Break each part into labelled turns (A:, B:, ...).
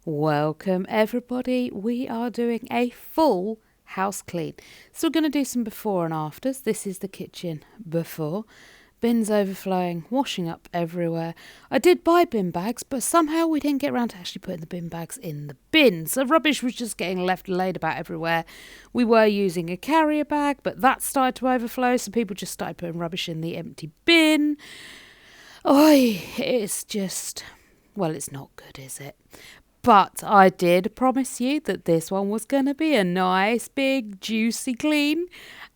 A: Welcome everybody. We are doing a full house clean. So we're going to do some before and afters. This is the kitchen before. Bins overflowing, washing up everywhere. I did buy bin bags, but somehow we didn't get around to actually putting the bin bags in the bins. So rubbish was just getting left laid about everywhere. We were using a carrier bag, but that started to overflow, so people just started putting rubbish in the empty bin. It's just, well, it's not good, is it? But I did promise you that this one was going to be a nice, big, juicy clean.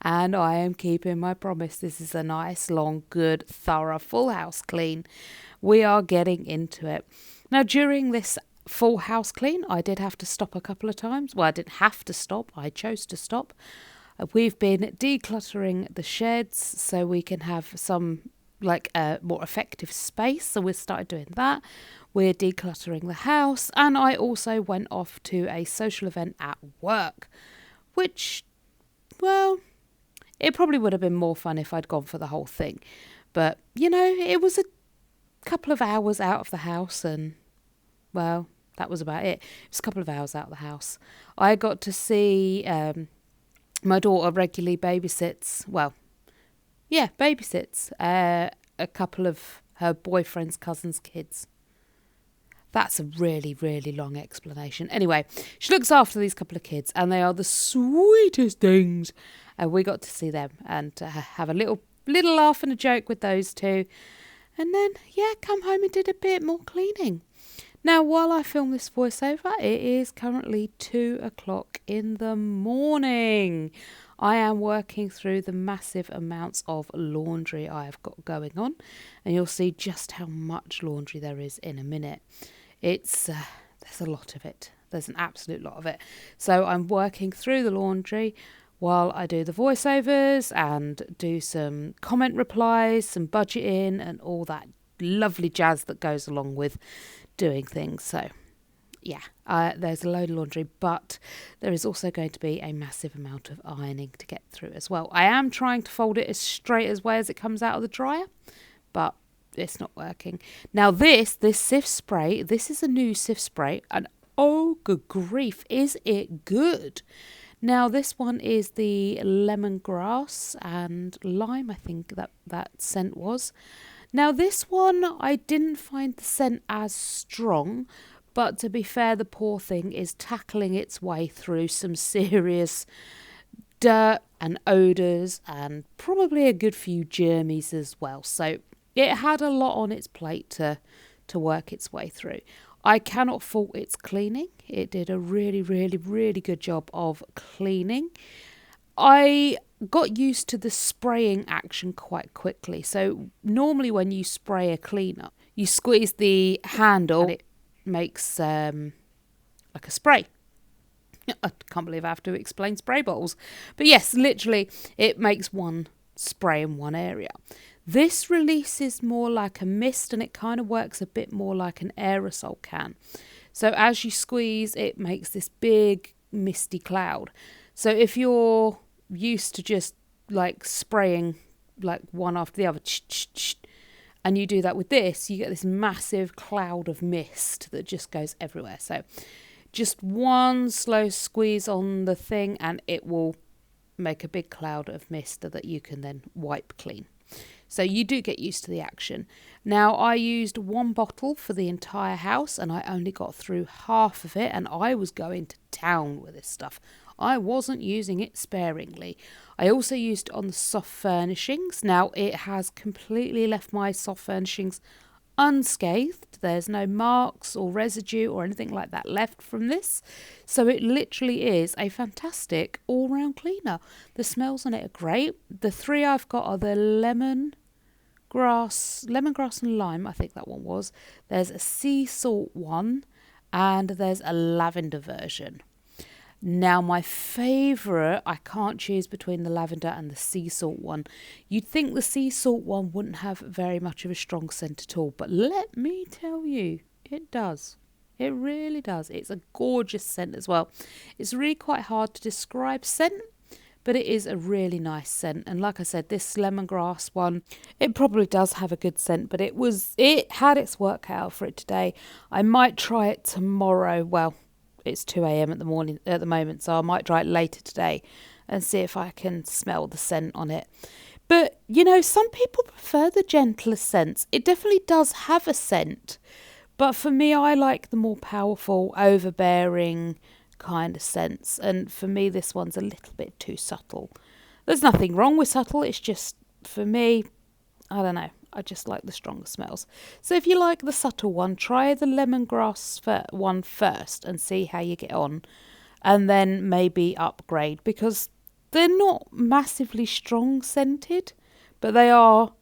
A: And I am keeping my promise. This is a nice, long, good, thorough, full house clean. We are getting into it. Now, during this full house clean, I did have to stop a couple of times. Well, I didn't have to stop. I chose to stop. We've been decluttering the sheds so we can have some more effective space. So we started doing that. We're decluttering the house, and I also went off to a social event at work, which, well, it probably would have been more fun if I'd gone for the whole thing. But, it was a couple of hours out of the house, and, well, that was about it. It was a couple of hours out of the house. I got to see my daughter regularly babysits a couple of her boyfriend's cousin's kids. That's a really, really long explanation. Anyway, she looks after these couple of kids, and they are the sweetest things. And we got to see them and have a little laugh and a joke with those two. And then, come home and did a bit more cleaning. Now, while I film this voiceover, it is currently 2:00 in the morning. I am working through the massive amounts of laundry I have got going on, and you'll see just how much laundry there is in a minute. There's a lot of it. There's an absolute lot of it. So I'm working through the laundry while I do the voiceovers and do some comment replies, some budgeting, and all that lovely jazz that goes along with doing things. So there's a load of laundry, but there is also going to be a massive amount of ironing to get through as well. I am trying to fold it as straight as it comes out of the dryer, but it's not working. Now this sift spray, this is a new sift spray, and oh good grief, is it good. Now this one is the lemongrass and lime, I think that scent was. Now this one, I didn't find the scent as strong, but to be fair, the poor thing is tackling its way through some serious dirt and odours and probably a good few germies as well. So it had a lot on its plate to work its way through. I cannot fault its cleaning. It did a really, really, really good job of cleaning. I got used to the spraying action quite quickly. So normally when you spray a cleaner, you squeeze the handle and it makes like a spray. I can't believe I have to explain spray bottles. But yes, literally it makes one spray in one area. This releases more like a mist, and it kind of works a bit more like an aerosol can. So as you squeeze, it makes this big misty cloud. So if you're used to just like spraying like one after the other, and you do that with this, you get this massive cloud of mist that just goes everywhere. So just one slow squeeze on the thing and it will make a big cloud of mist that you can then wipe clean. So you do get used to the action. Now, I used one bottle for the entire house and I only got through half of it, and I was going to town with this stuff. I wasn't using it sparingly. I also used it on the soft furnishings. Now, it has completely left my soft furnishings unscathed. There's no marks or residue or anything like that left from this. So it literally is a fantastic all-round cleaner. The smells on it are great. The three I've got are the lemongrass and lime, I think that one was. There's a sea salt one and there's a lavender version. Now my favourite, I can't choose between the lavender and the sea salt one. You'd think the sea salt one wouldn't have very much of a strong scent at all, but let me tell you, it does. It really does. It's a gorgeous scent as well. It's really quite hard to describe scent, but it is a really nice scent. And like I said, this lemongrass one, it probably does have a good scent, but it had its work cut out for it today. I might try it tomorrow. Well, it's 2 a.m. at the moment, so I might try it later today and see if I can smell the scent on it. But, you know, some people prefer the gentler scents. It definitely does have a scent. But for me, I like the more powerful, overbearing kind of scents. And for me, this one's a little bit too subtle. There's nothing wrong with subtle. It's just, for me, I don't know. I just like the stronger smells. So if you like the subtle one, try the lemongrass one first and see how you get on. And then maybe upgrade, because they're not massively strong scented, but they are,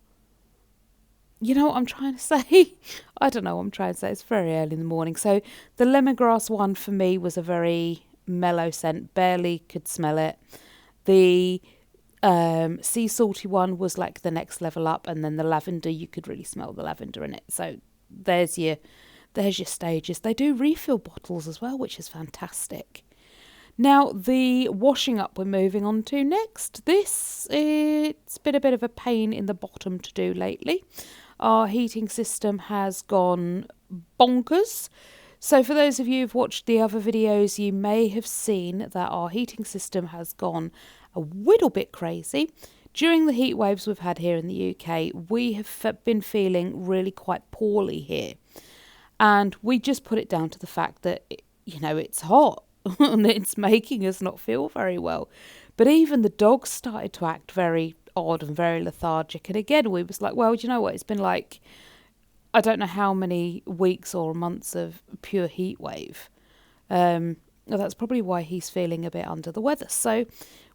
A: you know what I'm trying to say? I don't know what I'm trying to say. It's very early in the morning. So the lemongrass one for me was a very mellow scent. Barely could smell it. The sea salty one was like the next level up. And then the lavender, you could really smell the lavender in it. So there's your stages. They do refill bottles as well, which is fantastic. Now, the washing up we're moving on to next. It's been a bit of a pain in the bottom to do lately. Our heating system has gone bonkers. So for those of you who've watched the other videos, you may have seen that our heating system has gone a little bit crazy. During the heat waves we've had here in the UK, we have been feeling really quite poorly here. And we just put it down to the fact that, it's hot. And it's making us not feel very well. But even the dogs started to act very odd and very lethargic. And again, we was like, well, do you know what? It's been like, I don't know how many weeks or months of pure heat wave. That's probably why he's feeling a bit under the weather. So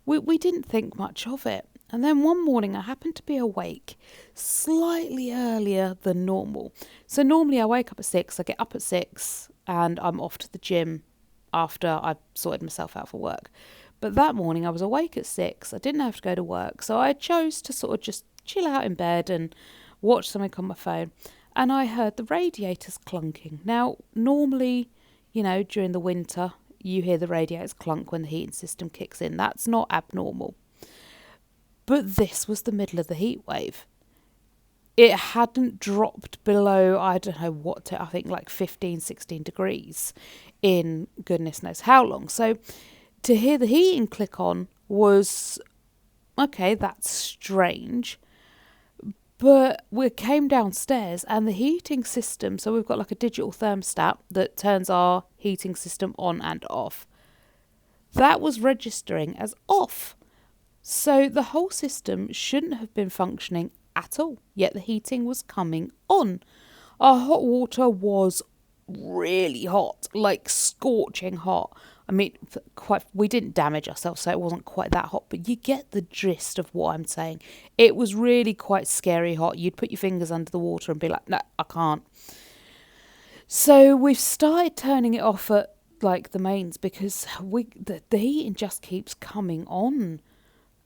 A: we didn't think much of it. And then one morning I happened to be awake slightly earlier than normal. So normally I wake up at 6, I get up at 6 and I'm off to the gym after I've sorted myself out for work. But that morning I was awake at 6. I didn't have to go to work. So I chose to sort of just chill out in bed and watch something on my phone. And I heard the radiators clunking. Now, normally, during the winter, you hear the radiators clunk when the heating system kicks in. That's not abnormal. But this was the middle of the heat wave. It hadn't dropped below, I don't know what, I think like 15, 16 degrees in goodness knows how long. So to hear the heating click on was, okay, that's strange. But we came downstairs and the heating system, so we've got like a digital thermostat that turns our heating system on and off. That was registering as off. So the whole system shouldn't have been functioning at all, yet the heating was coming on. Our hot water was really hot, like scorching hot. I mean, we didn't damage ourselves, so it wasn't quite that hot, but you get the gist of what I'm saying. It was really quite scary hot. You'd put your fingers under the water and be like, no, I can't. So we've started turning it off at like the mains because the heating just keeps coming on.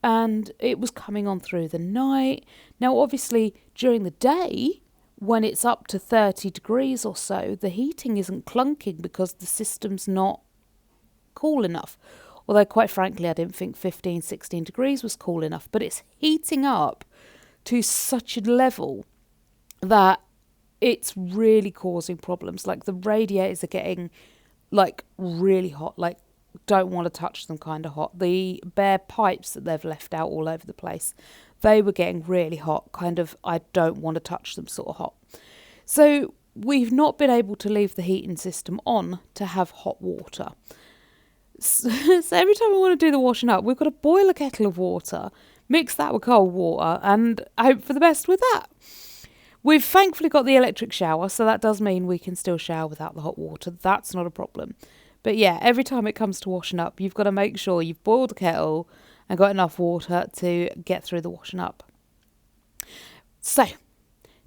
A: And it was coming on through the night. Now, obviously, during the day, when it's up to 30 degrees or so, the heating isn't clunking because the system's not cool enough. Although, quite frankly, I didn't think 15, 16 degrees was cool enough. But it's heating up to such a level that it's really causing problems. Like, the radiators are getting, like, really hot. Like, don't want to touch them kind of hot. The bare pipes that they've left out all over the place, they were getting really hot, kind of I don't want to touch them sort of hot. So we've not been able to leave the heating system on to have hot water. So every time we want to do the washing up, we've got to boil a kettle of water, mix that with cold water and hope for the best with that. We've thankfully got the electric shower, so that does mean we can still shower without the hot water. That's not a problem. But yeah, every time it comes to washing up, you've got to make sure you've boiled the kettle and got enough water to get through the washing up. So,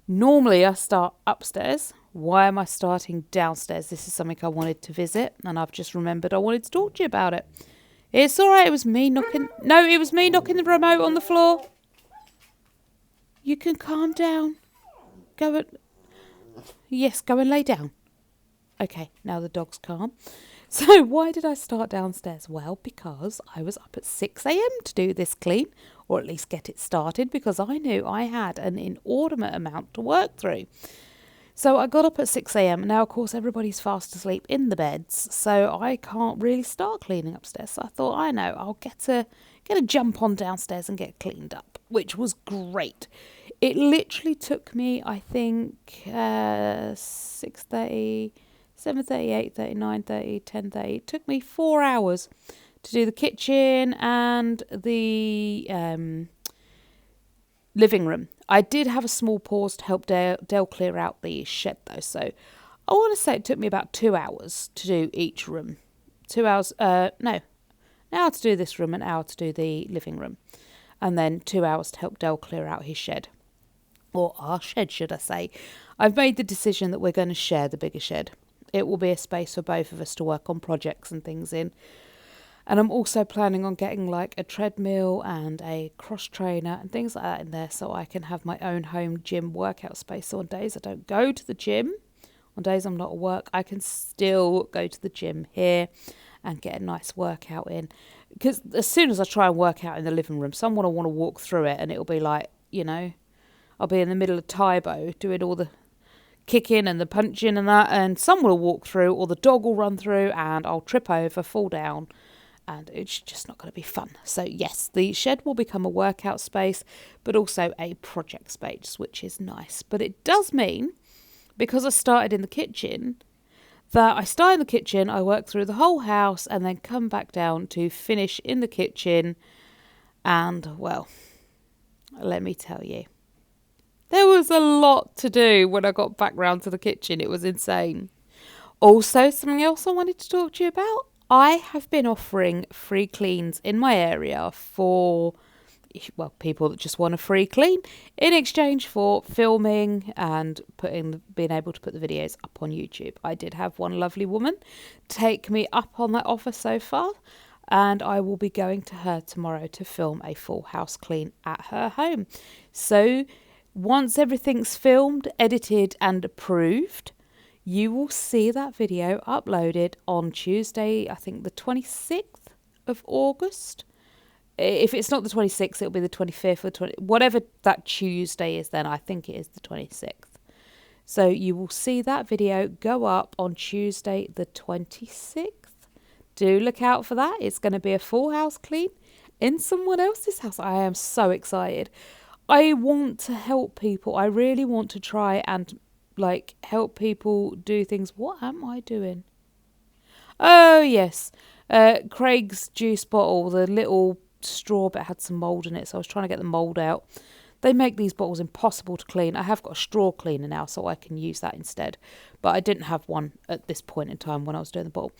A: normally I start upstairs. Why am I starting downstairs? This is something I wanted to visit, and I've just remembered I wanted to talk to you about it. It's all right, it was me knocking... No, it was me knocking the remote on the floor. You can calm down. Yes, go and lay down. Okay, now the dog's calm. So why did I start downstairs? Well, because I was up at 6 a.m. to do this clean, or at least get it started, because I knew I had an inordinate amount to work through. So I got up at 6 a.m. Now, of course, everybody's fast asleep in the beds, so I can't really start cleaning upstairs. So I thought, I know, I'll get a jump on downstairs and get cleaned up, which was great. It literally took me, I think, 6:30, 7:30, 8:30, 9:30, 10:30. It took me 4 hours to do the kitchen and the living room. I did have a small pause to help Dale clear out the shed though, so I want to say it took me about 2 hours to do each room. 2 hours, no, an hour to do this room, an hour to do the living room, and then 2 hours to help Dale clear out his shed, or our shed, should I say. I've made the decision that we're going to share the bigger shed. It will be a space for both of us to work on projects and things in. And I'm also planning on getting like a treadmill and a cross trainer and things like that in there, so I can have my own home gym workout space. So on days I don't go to the gym, on days I'm not at work, I can still go to the gym here and get a nice workout in. Because as soon as I try and work out in the living room, someone will want to walk through it and it'll be like, I'll be in the middle of Tybo doing all the kicking and the punching and that, and someone will walk through or the dog will run through and I'll trip over, fall down, and it's just not going to be fun. So yes, the shed will become a workout space, but also a project space, which is nice. But it does mean, because I started in the kitchen, I work through the whole house and then come back down to finish in the kitchen. And well, let me tell you, there was a lot to do when I got back round to the kitchen. It was insane. Also, something else I wanted to talk to you about. I have been offering free cleans in my area for, people that just want a free clean in exchange for filming and being able to put the videos up on YouTube. I did have one lovely woman take me up on that offer so far, and I will be going to her tomorrow to film a full house clean at her home. So once everything's filmed, edited and approved, you will see that video uploaded on Tuesday, I think the 26th of August. If it's not the 26th, it'll be the 25th or whatever that Tuesday is then. I think it is the 26th. So you will see that video go up on Tuesday the 26th. Do look out for that. It's going to be a full house clean in someone else's house. I am so excited. I want to help people. I really want to try and help people do things. What am I doing? Oh yes, Craig's juice bottle, the little straw bit had some mould in it, so I was trying to get the mould out. They make these bottles impossible to clean. I have got a straw cleaner now, so I can use that instead, but I didn't have one at this point in time when I was doing the bottle.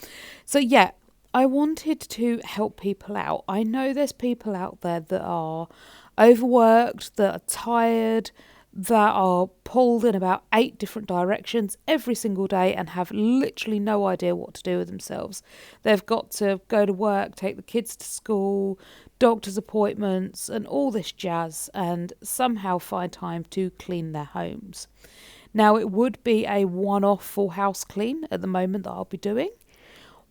A: So yeah, I wanted to help people out. I know there's people out there that are overworked, that are tired, that are pulled in about 8 different directions every single day and have literally no idea what to do with themselves. They've got to go to work, take the kids to school, doctor's appointments and all this jazz, and somehow find time to clean their homes. Now, it would be a one-off full house clean at the moment that I'll be doing.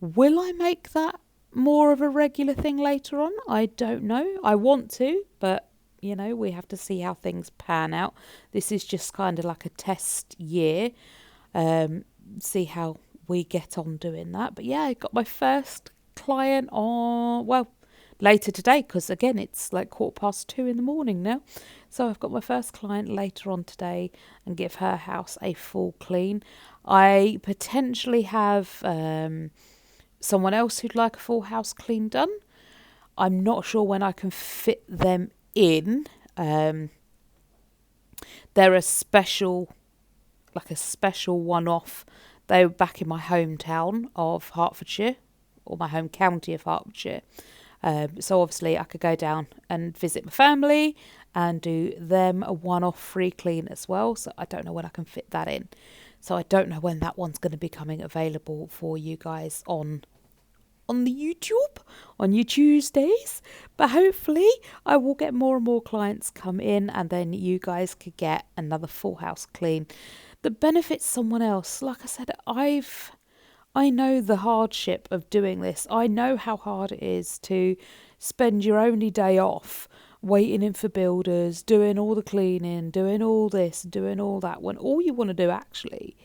A: Will I make that more of a regular thing later on? I don't know. I want to, but we have to see how things pan out. This is just kind of like a test year. See how we get on doing that. But yeah, I got my first client later today, because again, it's like 2:15 in the morning now. So I've got my first client later on today and give her house a full clean. I potentially have someone else who'd like a full house clean done. I'm not sure when I can fit them in. They're a special one-off. They were back in my hometown of Hertfordshire, or my home county of Hertfordshire. So obviously I could go down and visit my family and do them a one-off free clean as well. So I don't know when I can fit that in. So I don't know when that one's going to be coming available for you guys on the YouTube, on your Tuesdays. But hopefully I will get more and more clients come in, and then you guys could get another full house clean that benefits someone else. Like I said, I know the hardship of doing this. I know how hard it is to spend your only day off waiting in for builders, doing all the cleaning, doing all this, doing all that, when all you want to do actually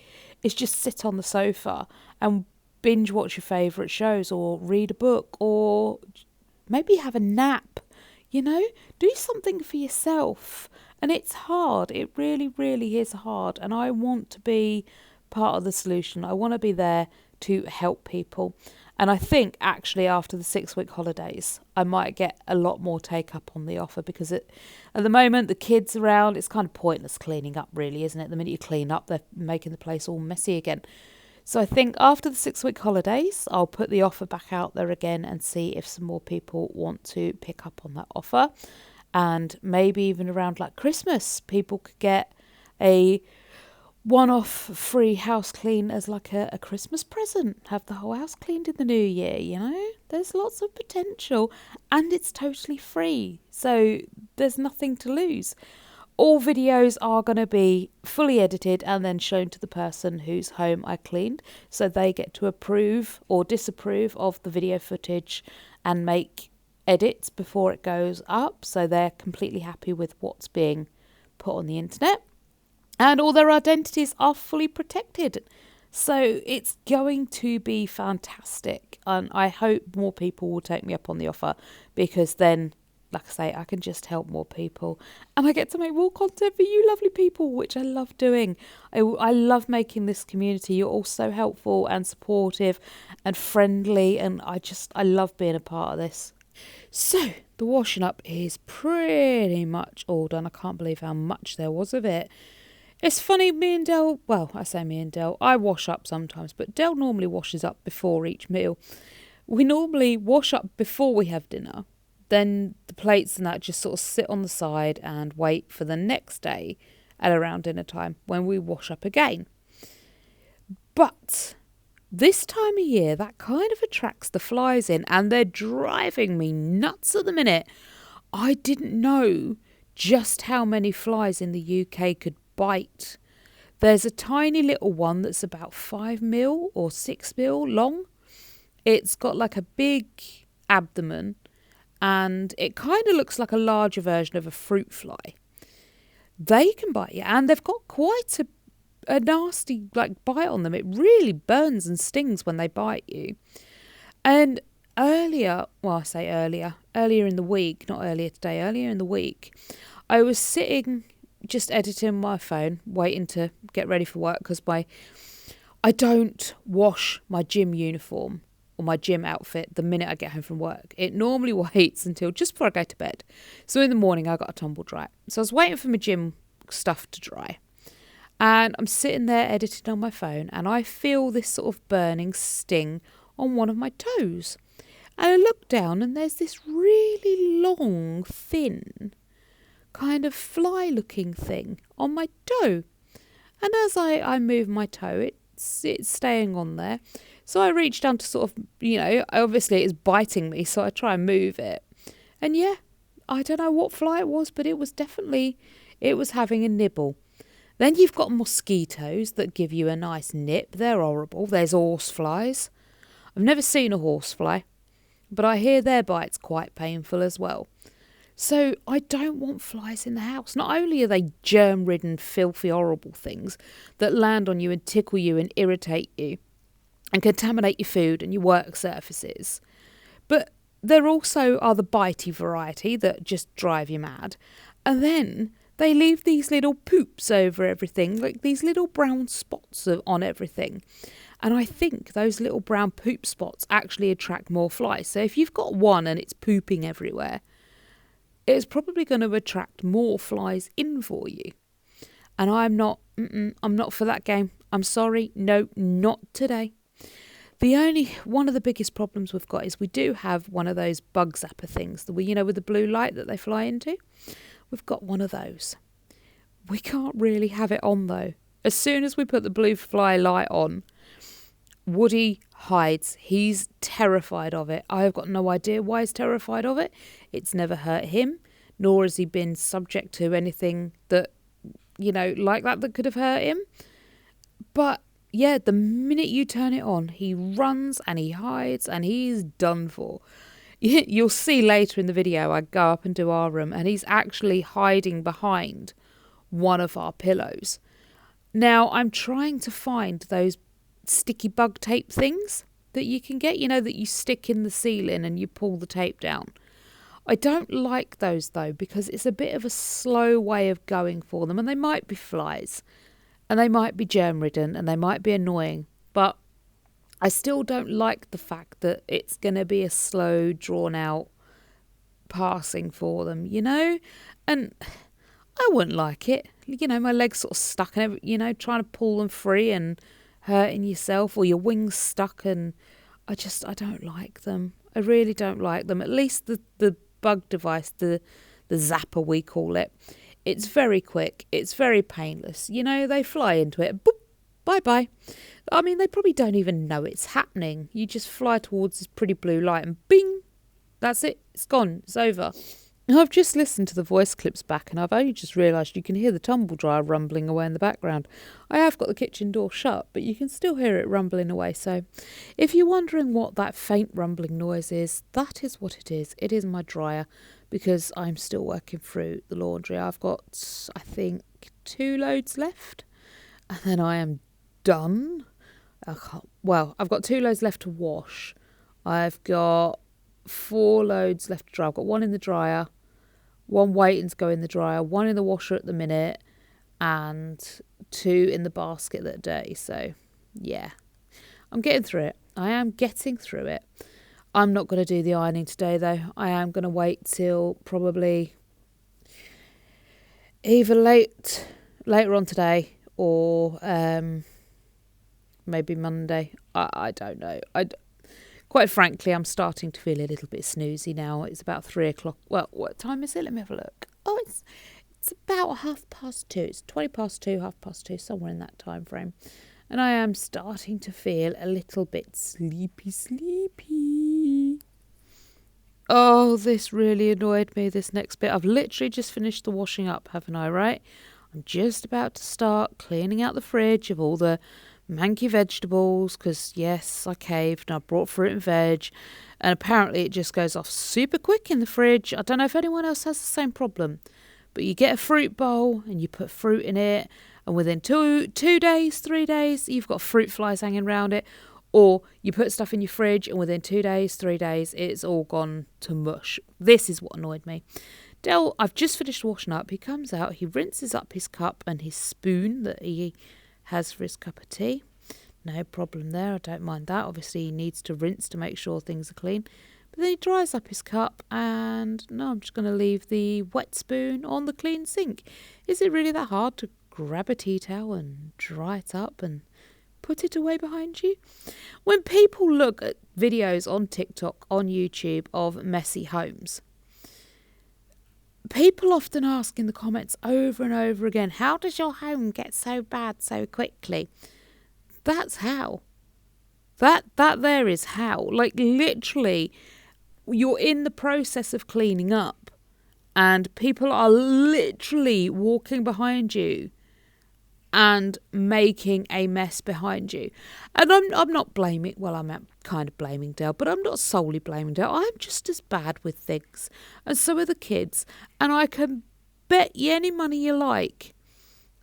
A: is just sit on the sofa and binge watch your favourite shows or read a book or maybe have a nap, do something for yourself. And it's hard. It really, really is hard. And I want to be part of the solution. I want to be there to help people. And I think actually after the 6-week holidays, I might get a lot more take up on the offer because at the moment, the kids around, it's kind of pointless cleaning up really, isn't it? The minute you clean up, they're making the place all messy again. So I think after the 6-week holidays, I'll put the offer back out there again and see if some more people want to pick up on that offer. And maybe even around like Christmas, people could get a one-off free house clean as like a Christmas present. Have the whole house cleaned in the new year, There's lots of potential and it's totally free. So there's nothing to lose. All videos are going to be fully edited and then shown to the person whose home I cleaned. So they get to approve or disapprove of the video footage and make edits before it goes up. So they're completely happy with what's being put on the internet. And all their identities are fully protected. So it's going to be fantastic. And I hope more people will take me up on the offer because then, like I say, I can just help more people. And I get to make more content for you lovely people, which I love doing. I love making this community. You're all so helpful and supportive and friendly. And I love being a part of this. So the washing up is pretty much all done. I can't believe how much there was of it. It's funny, me and Del, well, I say me and Del, I wash up sometimes, but Del normally washes up before each meal. We normally wash up before we have dinner. Then the plates and that just sort of sit on the side and wait for the next day at around dinner time when we wash up again. But this time of year, that kind of attracts the flies in and they're driving me nuts at the minute. I didn't know just how many flies in the UK could bite. There's a tiny little one that's about 5 mil or 6 mil long. It's got like a big abdomen and it kind of looks like a larger version of a fruit fly. They can bite you and they've got quite a nasty bite on them. It really burns and stings when they bite you. And earlier in the week, not earlier today, earlier in the week, I was sitting just editing my phone, waiting to get ready for work because I don't wash my gym uniform or my gym outfit the minute I get home from work. It normally waits until just before I go to bed. So in the morning I got to tumble dry. So I was waiting for my gym stuff to dry. And I'm sitting there editing on my phone and I feel this sort of burning sting on one of my toes. And I look down and there's this really long, thin kind of fly-looking thing on my toe. And as I move my toe, it's staying on there. So I reach down to sort of, obviously it's biting me, so I try and move it. And yeah, I don't know what fly it was, but it was having a nibble. Then you've got mosquitoes that give you a nice nip. They're horrible. There's horseflies. I've never seen a horsefly, but I hear their bite's quite painful as well. So I don't want flies in the house. Not only are they germ-ridden, filthy, horrible things that land on you and tickle you and irritate you and contaminate your food and your work surfaces, but there also are the bitey variety that just drive you mad. And then they leave these little poops over everything, like these little brown spots on everything. And I think those little brown poop spots actually attract more flies. So if you've got one and it's pooping everywhere, it's probably going to attract more flies in for you. And I'm not for that game. I'm sorry. No, not today. One of the biggest problems we've got is we do have one of those bug zapper things, with the blue light that they fly into. We've got one of those. We can't really have it on though. As soon as we put the blue fly light on, Woody hides. He's terrified of it. I've got no idea why he's terrified of it. It's never hurt him, nor has he been subject to anything that, like that could have hurt him. But yeah, the minute you turn it on, he runs and he hides and he's done for. You'll see later in the video, I go up and do our room and he's actually hiding behind one of our pillows. Now, I'm trying to find those sticky bug tape things that you can get, that you stick in the ceiling and you pull the tape down. I don't like those though, because it's a bit of a slow way of going for them, and they might be flies and they might be germ ridden and they might be annoying, but I still don't like the fact that it's going to be a slow, drawn out passing for them, and I wouldn't like it. My legs sort of stuck and, trying to pull them free and hurting yourself, or your wings stuck, and I don't like them. I really don't like them. At least the bug device, the zapper we call it, it's very quick. It's very painless. They fly into it. Boop, bye-bye. I mean, they probably don't even know it's happening. You just fly towards this pretty blue light and bing, that's it. It's gone. It's over. I've just listened to the voice clips back and I've only just realised you can hear the tumble dryer rumbling away in the background. I have got the kitchen door shut, but you can still hear it rumbling away. So if you're wondering what that faint rumbling noise is, that is what it is. It is my dryer, because I'm still working through the laundry. I've got, I think, 2 loads left and then I am done. I've got 2 loads left to wash. I've got 4 loads left to dry. I've got 1 in the dryer, 1 waiting to go in the dryer, 1 in the washer at the minute, and 2 in the basket that day. So, yeah, I'm getting through it. I am getting through it. I'm not going to do the ironing today, though. I am going to wait till probably either later on today or maybe Monday. I don't know. Quite frankly, I'm starting to feel a little bit snoozy now. It's about 3 o'clock. Well, what time is it? Let me have a look. Oh, it's about 2:30. It's 2, 2:30, somewhere in that time frame. And I am starting to feel a little bit sleepy. Oh, this really annoyed me, this next bit. I've literally just finished the washing up, haven't I, right? I'm just about to start cleaning out the fridge of all the manky vegetables, because yes, I caved and I brought fruit and veg, and apparently it just goes off super quick in the fridge. I don't know if anyone else has the same problem, but you get a fruit bowl and you put fruit in it, and within 2 days, 3 days, you've got fruit flies hanging around it. Or you put stuff in your fridge and within 2 days, 3 days, it's all gone to mush. This is what annoyed me. Dell, I've just finished washing up. He comes out, he rinses up his cup and his spoon that he has for his cup of tea. No problem there. I don't mind that. Obviously, he needs to rinse to make sure things are clean. But then he dries up his cup, and no, I'm just going to leave the wet spoon on the clean sink. Is it really that hard to grab a tea towel and dry it up and put it away behind you? When people look at videos on TikTok, on YouTube of messy homes, people often ask in the comments over and over again, how does your home get so bad so quickly? That's how. That there is how. Like, literally, you're in the process of cleaning up and people are literally walking behind you and making a mess behind you. And I'm not blaming, well, I'm kind of blaming Dale, but I'm not solely blaming Dale. I'm just as bad with things, and so are the kids. And I can bet you any money you like,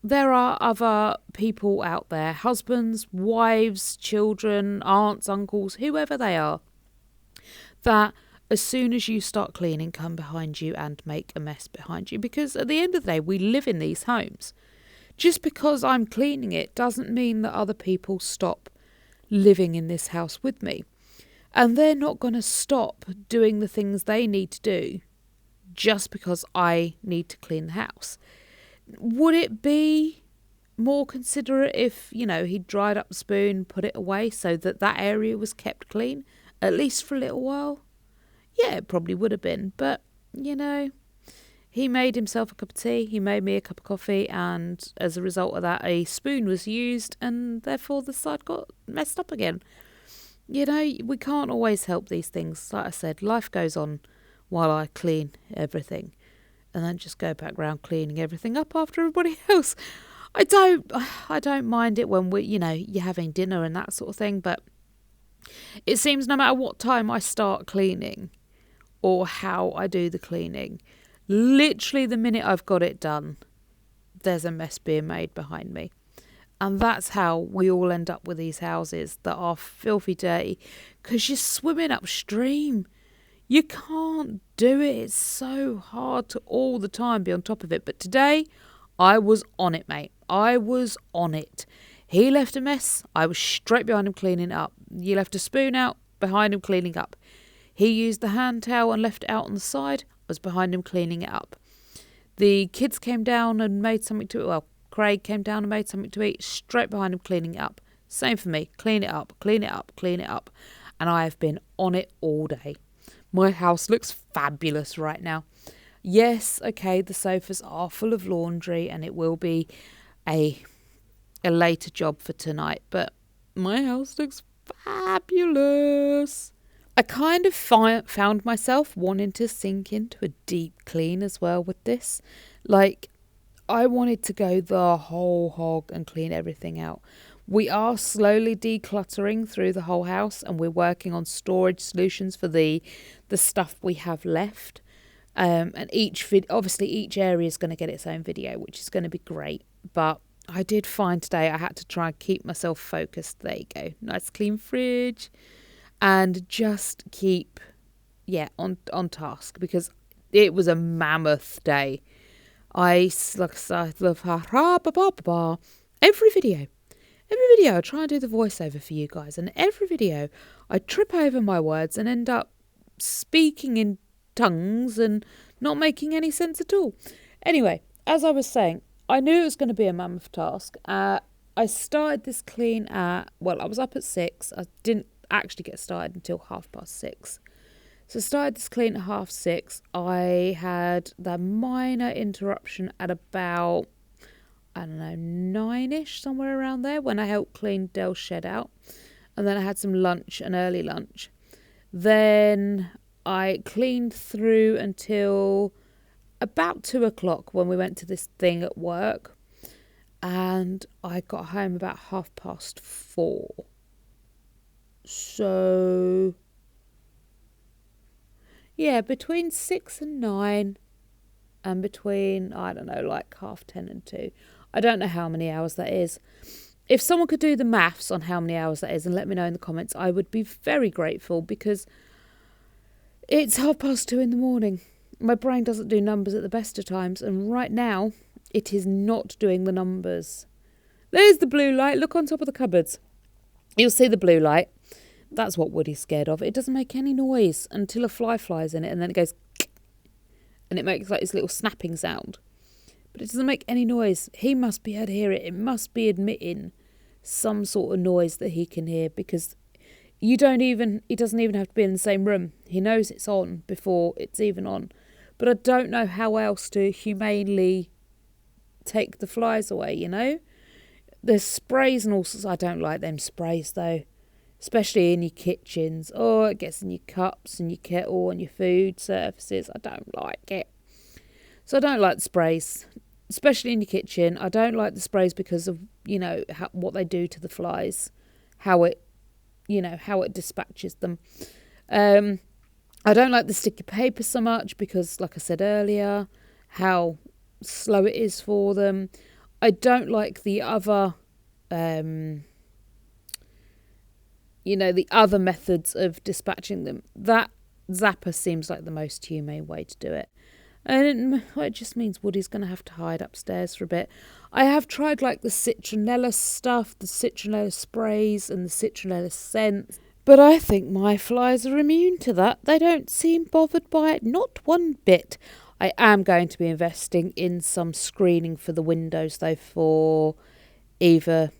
A: there are other people out there, husbands, wives, children, aunts, uncles, whoever they are, that as soon as you start cleaning, come behind you and make a mess behind you. Because at the end of the day, we live in these homes. Just because I'm cleaning it doesn't mean that other people stop living in this house with me. And they're not going to stop doing the things they need to do just because I need to clean the house. Would it be more considerate if, he dried up the spoon, put it away so that that area was kept clean, at least for a little while? Yeah, it probably would have been. But, he made himself a cup of tea, he made me a cup of coffee, and as a result of that, a spoon was used, and therefore the side got messed up again. We can't always help these things. Like I said, life goes on while I clean everything, and then just go back round cleaning everything up after everybody else. I don't mind it when you're having dinner and that sort of thing, but it seems no matter what time I start cleaning or how I do the cleaning, literally the minute I've got it done, there's a mess being made behind me. And that's how we all end up with these houses that are filthy dirty, because you're swimming upstream. You can't do it. It's so hard to all the time be on top of it. But today, I was on it, mate. I was on it. He left a mess. I was straight behind him cleaning it up. You left a spoon out, behind him cleaning up. He used the hand towel and left it out on the side. I was behind him cleaning it up. The kids came down and made something to eat. Well, Craig came down and made something to eat. Straight behind him cleaning it up. Same for me. Clean it up, clean it up, clean it up. And I have been on it all day. My house looks fabulous right now. Yes, okay, the sofas are full of laundry and it will be a later job for tonight, but my house looks fabulous. I kind of found myself wanting to sink into a deep clean as well with this. Like, I wanted to go the whole hog and clean everything out. We are slowly decluttering through the whole house, and we're working on storage solutions for the stuff we have left. And obviously each area is going to get its own video, which is going to be great. But I did find today I had to try and keep myself focused. There you go. Nice clean fridge. And just keep, on task, because it was a mammoth day. I love every video I try and do the voiceover for you guys, and every video I trip over my words and end up speaking in tongues and not making any sense at all. Anyway, as I was saying, I knew it was going to be a mammoth task. I started this clean I was up at 6. I didn't actually get started until 6:30. So I started this clean at 6:30. I had the minor interruption at about, 9ish, somewhere around there, when I helped clean Dell's shed out. And then I had some lunch, an early lunch. Then I cleaned through until about 2:00 when we went to this thing at work. And I got home about 4:30. So, between 6 and 9, and between, 10:30 and 2. I don't know how many hours that is. If someone could do the maths on how many hours that is and let me know in the comments, I would be very grateful, because it's 2:30 in the morning. My brain doesn't do numbers at the best of times, and right now it is not doing the numbers. There's the blue light. Look on top of the cupboards. You'll see the blue light. That's what Woody's scared of. It doesn't make any noise until a fly flies in it, and then it goes and it makes like this little snapping sound. But it doesn't make any noise. He must be able to hear it. It must be emitting some sort of noise that he can hear, because he doesn't even have to be in the same room. He knows it's on before it's even on. But I don't know how else to humanely take the flies away, There's sprays and all sorts. I don't like them sprays though, especially in your kitchens. Oh, it gets in your cups and your kettle and your food surfaces. I don't like it. So I don't like the sprays, especially in your kitchen. I don't like the sprays because of, what they do to the flies, how it dispatches them. I don't like the sticky paper so much because, like I said earlier, how slow it is for them. I don't like the other, the other methods of dispatching them. That zapper seems like the most humane way to do it. And it just means Woody's going to have to hide upstairs for a bit. I have tried like the citronella stuff, the citronella sprays and the citronella scents. But I think my flies are immune to that. They don't seem bothered by it, not one bit. I am going to be investing in some screening for the windows though, for either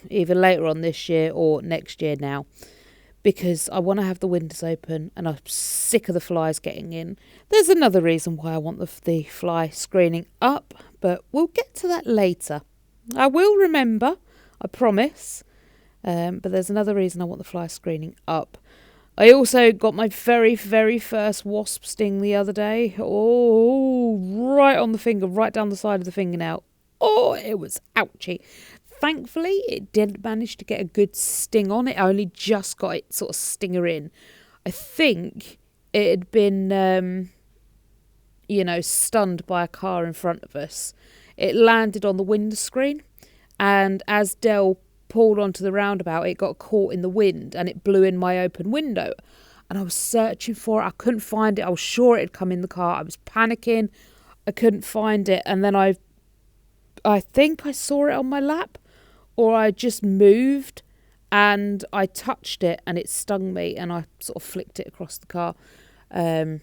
A: later on this year or next year now, because I want to have the windows open and I'm sick of the flies getting in. There's another reason why I want the fly screening up, but we'll get to that later. I will remember, I promise, but there's another reason I want the fly screening up. I also got my very, very first wasp sting the other day. Oh, right on the finger, right down the side of the fingernail. Oh, it was ouchy. Thankfully, it didn't manage to get a good sting on it. I only just got it sort of stinger in. I think it had been, stunned by a car in front of us. It landed on the windscreen, and as Dell pulled onto the roundabout, it got caught in the wind and it blew in my open window. And I was searching for it. I couldn't find it. I was sure it had come in the car. I was panicking. I couldn't find it. And then I think I saw it on my lap, or I just moved and I touched it and it stung me, and I sort of flicked it across the car. In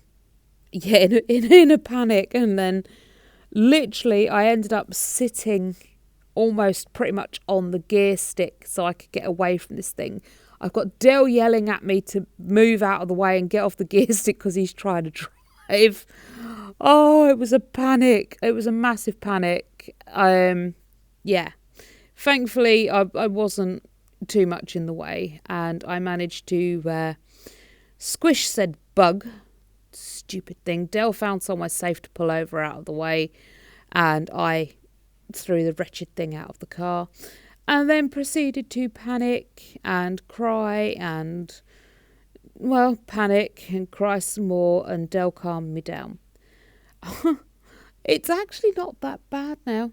A: a panic. And then literally I ended up sitting almost pretty much on the gear stick so I could get away from this thing. I've got Dale yelling at me to move out of the way and get off the gear stick because he's trying to drive. Oh, it was a panic. It was a massive panic. Thankfully, I wasn't too much in the way, and I managed to squish said bug. Stupid thing. Dale found somewhere safe to pull over out of the way, and I threw the wretched thing out of the car, and then proceeded to panic and cry and, panic and cry some more, and Dale calmed me down. It's actually not that bad now.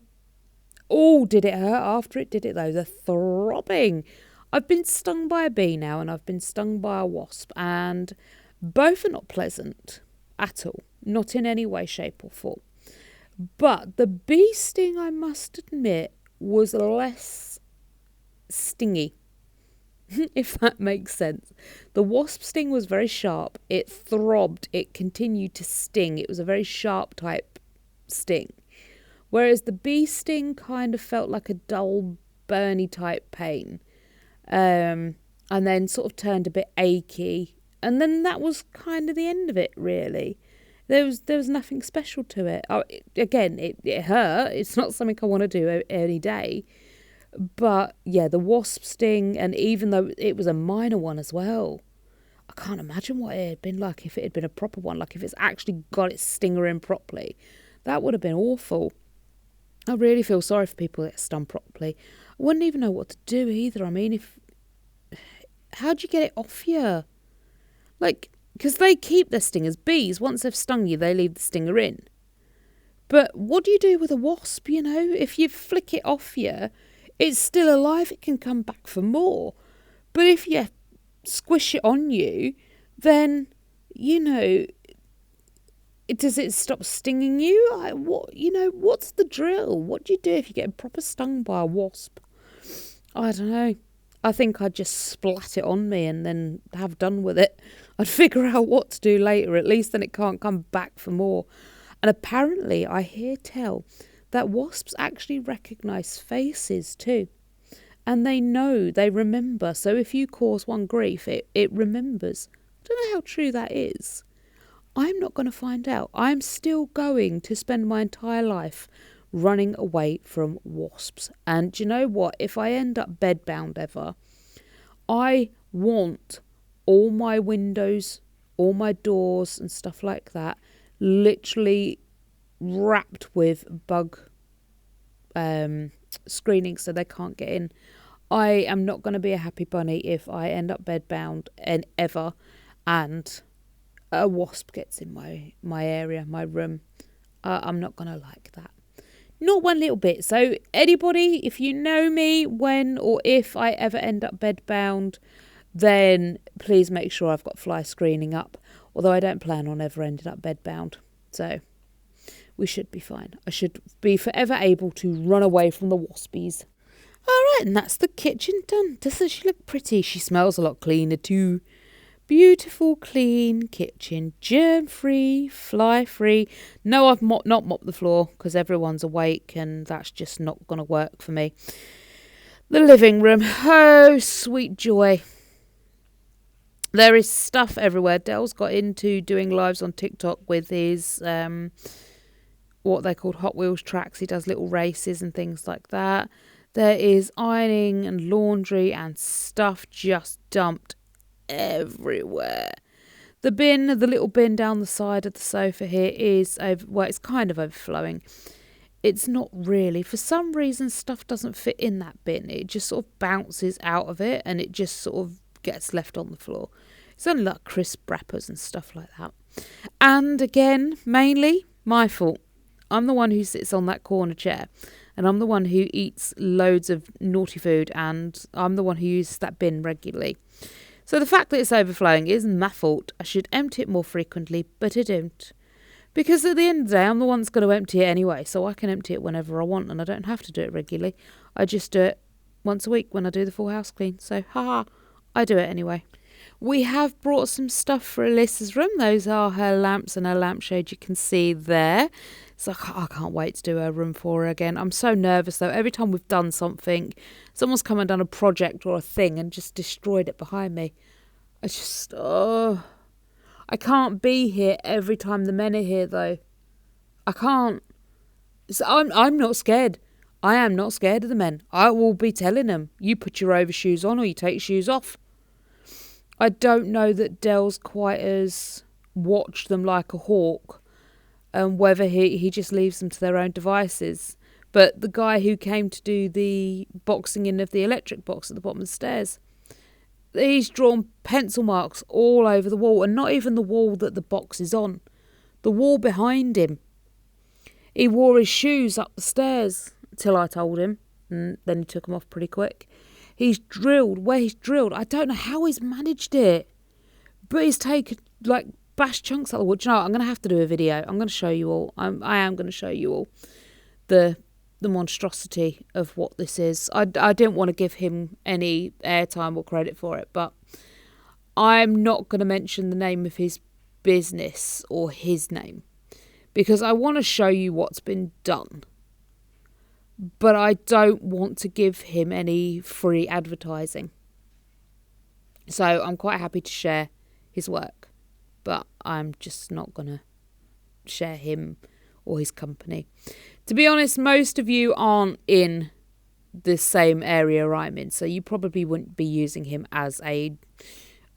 A: Oh, did it hurt after it did it though? The throbbing. I've been stung by a bee now, and I've been stung by a wasp, and both are not pleasant at all. Not in any way, shape or form. But the bee sting, I must admit, was less stingy, if that makes sense. The wasp sting was very sharp. It throbbed. It continued to sting. It was a very sharp type sting. Whereas the bee sting kind of felt like a dull, burny type pain. And then sort of turned a bit achy. And then that was kind of the end of it, really. There was nothing special to it. It hurt. It's not something I want to do any day. But yeah, the wasp sting, and even though it was a minor one as well, I can't imagine what it had been like if it had been a proper one. Like if it's actually got its stinger in properly, that would have been awful. I really feel sorry for people that get stung properly. I wouldn't even know what to do either. I mean, how'd you get it off you? Because they keep their stingers. Bees, once they've stung you, they leave the stinger in. But what do you do with a wasp, If you flick it off you, it's still alive. It can come back for more. But if you squish it on you, then, does it stop stinging you? What's the drill? What do you do if you get proper stung by a wasp? I don't know. I think I'd just splat it on me and then have done with it. I'd figure out what to do later. At least then it can't come back for more. And apparently I hear tell that wasps actually recognise faces too. And they remember. So if you cause one grief, it remembers. I don't know how true that is. I'm not going to find out. I'm still going to spend my entire life running away from wasps. And do you know what? If I end up bedbound ever, I want all my windows, all my doors and stuff like that literally wrapped with bug screening so they can't get in. I am not going to be a happy bunny if I end up bedbound ever and a wasp gets in my area, my room. I'm not going to like that. Not one little bit. So anybody, if you know me, when or if I ever end up bedbound, then please make sure I've got fly screening up. Although I don't plan on ever ending up bedbound. So we should be fine. I should be forever able to run away from the waspies. All right, and that's the kitchen done. Doesn't she look pretty? She smells a lot cleaner too. Beautiful, clean kitchen, germ-free, fly-free. No, I've not mopped the floor because everyone's awake and that's just not going to work for me. The living room. Oh, sweet joy. There is stuff everywhere. Dell's got into doing lives on TikTok with his, what they called Hot Wheels tracks. He does little races and things like that. There is ironing and laundry and stuff just dumped everywhere. The little bin down the side of the sofa here is it's kind of overflowing. it's not really. For some reason, stuff doesn't fit in that bin. It just sort of bounces out of it and it just sort of gets left on the floor. It's only like crisp wrappers and stuff like that. And again, mainly my fault. I'm the one who sits on that corner chair and I'm the one who eats loads of naughty food and I'm the one who uses that bin regularly. So the fact that it's overflowing isn't my fault. I should empty it more frequently, but I don't. Because at the end of the day, I'm the one that's going to empty it anyway, so I can empty it whenever I want and I don't have to do it regularly. I just do it once a week when I do the full house clean. So, haha, I do it anyway. We have brought some stuff for Alyssa's room. Those are her lamps and her lampshade you can see there. So I can't wait to do her room for her again. I'm so nervous though. Every time we've done something, someone's come and done a project or a thing and just destroyed it behind me. I just, I can't be here every time the men are here though. I can't. So I'm not scared. I am not scared of the men. I will be telling them, you put your overshoes on or you take your shoes off. I don't know that Dell's quite as watched them like a hawk, and whether he just leaves them to their own devices. But the guy who came to do the boxing in of the electric box at the bottom of the stairs, he's drawn pencil marks all over the wall, and not even the wall that the box is on, the wall behind him. He wore his shoes up the stairs till I told him, and then he took them off pretty quick. He's drilled where he's drilled. I don't know how he's managed it, but he's taken like bash chunks out of the wood. You know what? I'm going to have to do a video. I'm going to show you all. I am going to show you all the monstrosity of what this is. I didn't want to give him any airtime or credit for it, but I'm not going to mention the name of his business or his name because I want to show you what's been done. But I don't want to give him any free advertising. So I'm quite happy to share his work, but I'm just not going to share him or his company. To be honest, most of you aren't in the same area I'm in, so you probably wouldn't be using him as a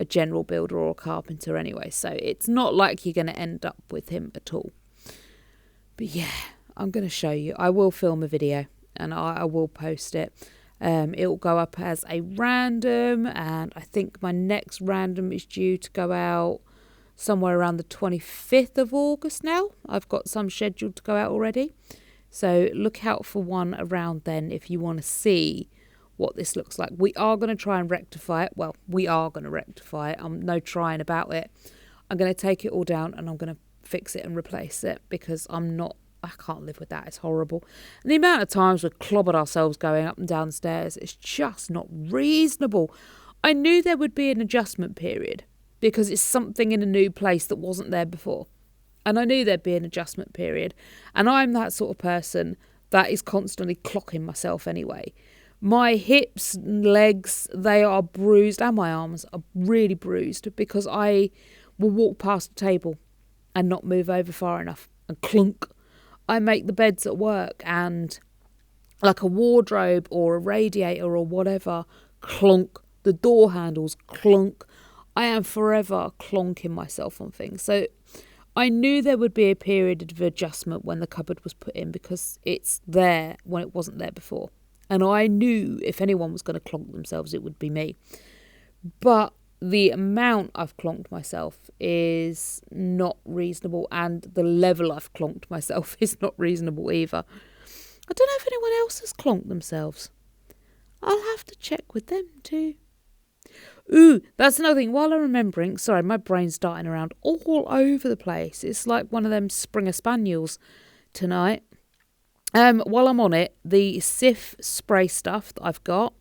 A: general builder or a carpenter anyway. So it's not like you're going to end up with him at all. But yeah, I'm going to show you. I will film a video and I will post it. It will go up as a random, and I think my next random is due to go out somewhere around the 25th of August now. I've got some scheduled to go out already. So look out for one around then if you want to see what this looks like. We are going to try and rectify it. Well, we are going to rectify it. I'm no trying about it. I'm going to take it all down and I'm going to fix it and replace it because I can't live with that. It's horrible. And the amount of times we've clobbered ourselves going up and down stairs, it's just not reasonable. I knew there would be an adjustment period because it's something in a new place that wasn't there before. And I knew there'd be an adjustment period. And I'm that sort of person that is constantly clocking myself anyway. My hips and legs, they are bruised, and my arms are really bruised because I will walk past a table and not move over far enough and clunk. I make the beds at work and like a wardrobe or a radiator or whatever, clunk. The door handles, clunk. I am forever clonking myself on things. So I knew there would be a period of adjustment when the cupboard was put in because it's there when it wasn't there before. And I knew if anyone was going to clonk themselves, it would be me. But the amount I've clonked myself is not reasonable, and the level I've clonked myself is not reasonable either. I don't know if anyone else has clonked themselves. I'll have to check with them too. Ooh, that's another thing. While I'm remembering, sorry, my brain's darting around all over the place. It's like one of them Springer Spaniels tonight. While I'm on it, the Sif spray stuff that I've got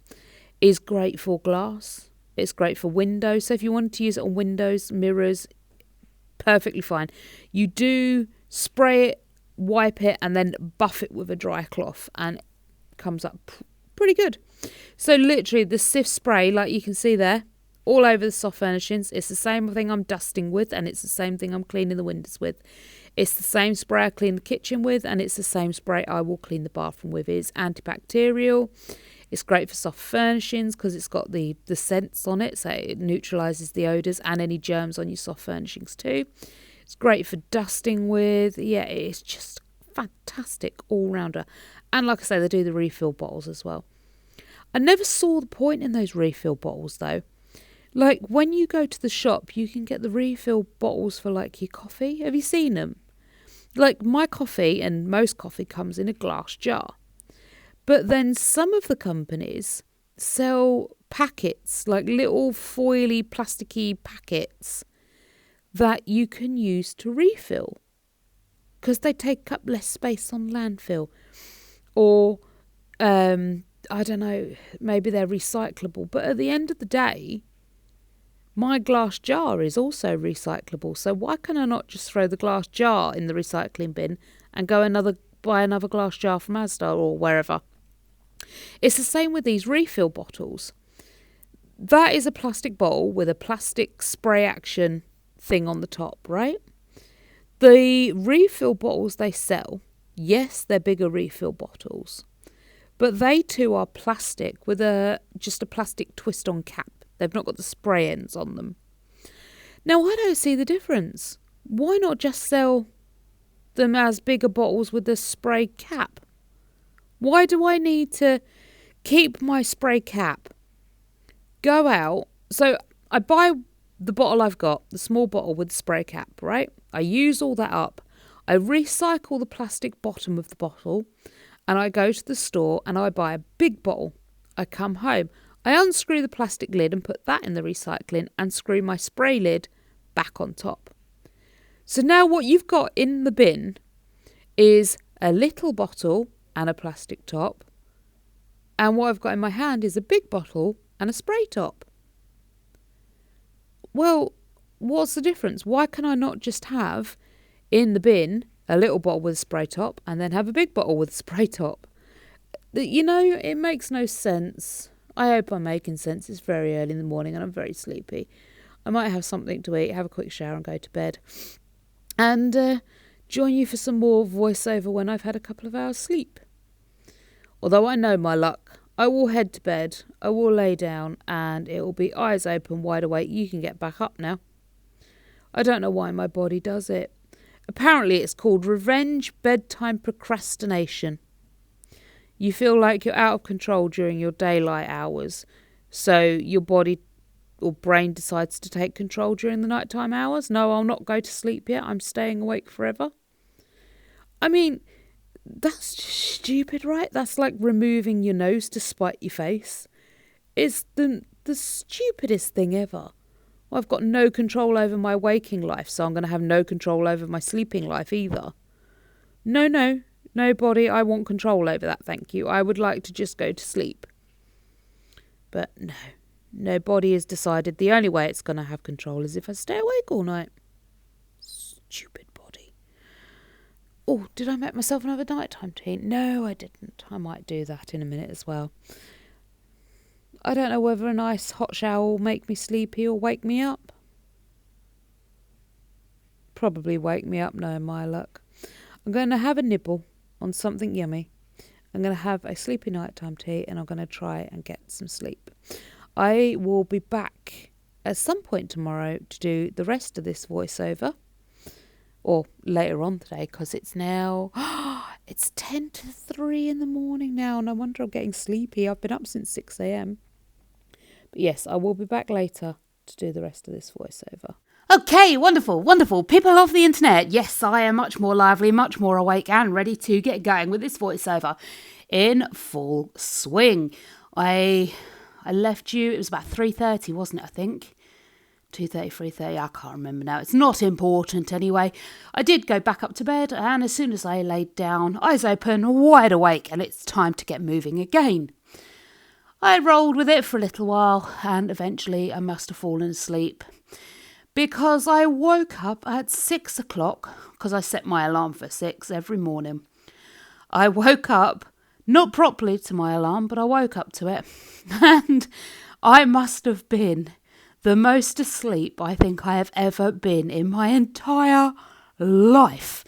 A: is great for glass. It's great for windows. So if you wanted to use it on windows, mirrors, perfectly fine. You do spray it, wipe it, and then buff it with a dry cloth, and it comes up pretty good. So literally the Sif spray, like you can see there, all over the soft furnishings. It's the same thing I'm dusting with, and it's the same thing I'm cleaning the windows with. It's the same spray I clean the kitchen with, and it's the same spray I will clean the bathroom with. It's antibacterial. It's great for soft furnishings because it's got the scents on it, so it neutralises the odours and any germs on your soft furnishings too. It's great for dusting with. Yeah, it's just fantastic all-rounder. And like I say, they do the refill bottles as well. I never saw the point in those refill bottles though. Like when you go to the shop, you can get the refill bottles for like your coffee. Have you seen them? Like my coffee and most coffee comes in a glass jar. But then some of the companies sell packets, like little foily, plasticky packets that you can use to refill because they take up less space on landfill. Or, I don't know, maybe they're recyclable. But at the end of the day, my glass jar is also recyclable. So why can I not just throw the glass jar in the recycling bin and go buy another glass jar from Asda or wherever? It's the same with these refill bottles. That is a plastic bottle with a plastic spray action thing on the top, right? The refill bottles they sell, yes, they're bigger refill bottles, but they too are plastic with just a plastic twist on cap. They've not got the spray ends on them. Now, I don't see the difference. Why not just sell them as bigger bottles with the spray cap? Why do I need to keep my spray cap, go out? So I buy the bottle I've got, the small bottle with the spray cap, right? I use all that up. I recycle the plastic bottom of the bottle and I go to the store and I buy a big bottle. I come home. I unscrew the plastic lid and put that in the recycling and screw my spray lid back on top. So now what you've got in the bin is a little bottle and a plastic top. And what I've got in my hand is a big bottle and a spray top. Well, what's the difference? Why can I not just have in the bin a little bottle with a spray top and then have a big bottle with a spray top? You know, it makes no sense. I hope I'm making sense. It's very early in the morning and I'm very sleepy. I might have something to eat, have a quick shower and go to bed. And join you for some more voiceover when I've had a couple of hours sleep. Although I know my luck, I will head to bed, I will lay down and it will be eyes open, wide awake. You can get back up now. I don't know why my body does it. Apparently it's called revenge bedtime procrastination. You feel like you're out of control during your daylight hours, so your body or brain decides to take control during the nighttime hours. No, I'll not go to sleep yet. I'm staying awake forever. I mean, that's just stupid, right? That's like removing your nose to spite your face. It's the stupidest thing ever. I've got no control over my waking life, so I'm going to have no control over my sleeping life either. No, body, I want control over that, thank you. I would like to just go to sleep. But no body has decided the only way it's going to have control is if I stay awake all night. Stupid body. Oh, did I make myself another nighttime tea? No, I didn't. I might do that in a minute as well. I don't know whether a nice hot shower will make me sleepy or wake me up. Probably wake me up, knowing my luck. I'm going to have a nibble on something yummy. I'm going to have a sleepy nighttime tea and I'm going to try and get some sleep. I will be back at some point tomorrow to do the rest of this voiceover. Or later on today, because it's now, it's 10 to 3 in the morning now. No wonder I'm getting sleepy. I've been up since 6 a.m. But yes, I will be back later to do the rest of this voiceover. Okay, wonderful. People of the internet. Yes, I am much more lively, much more awake and ready to get going with this voiceover in full swing. I left you, it was about 3:30, wasn't it, I think? 2:30, 3:30, I can't remember now. It's not important anyway. I did go back up to bed and as soon as I laid down, eyes open, wide awake, and it's time to get moving again. I rolled with it for a little while and eventually I must have fallen asleep because I woke up at 6 o'clock because I set my alarm for 6 every morning. I woke up, not properly to my alarm, but I woke up to it and I must have been the most asleep I think I have ever been in my entire life.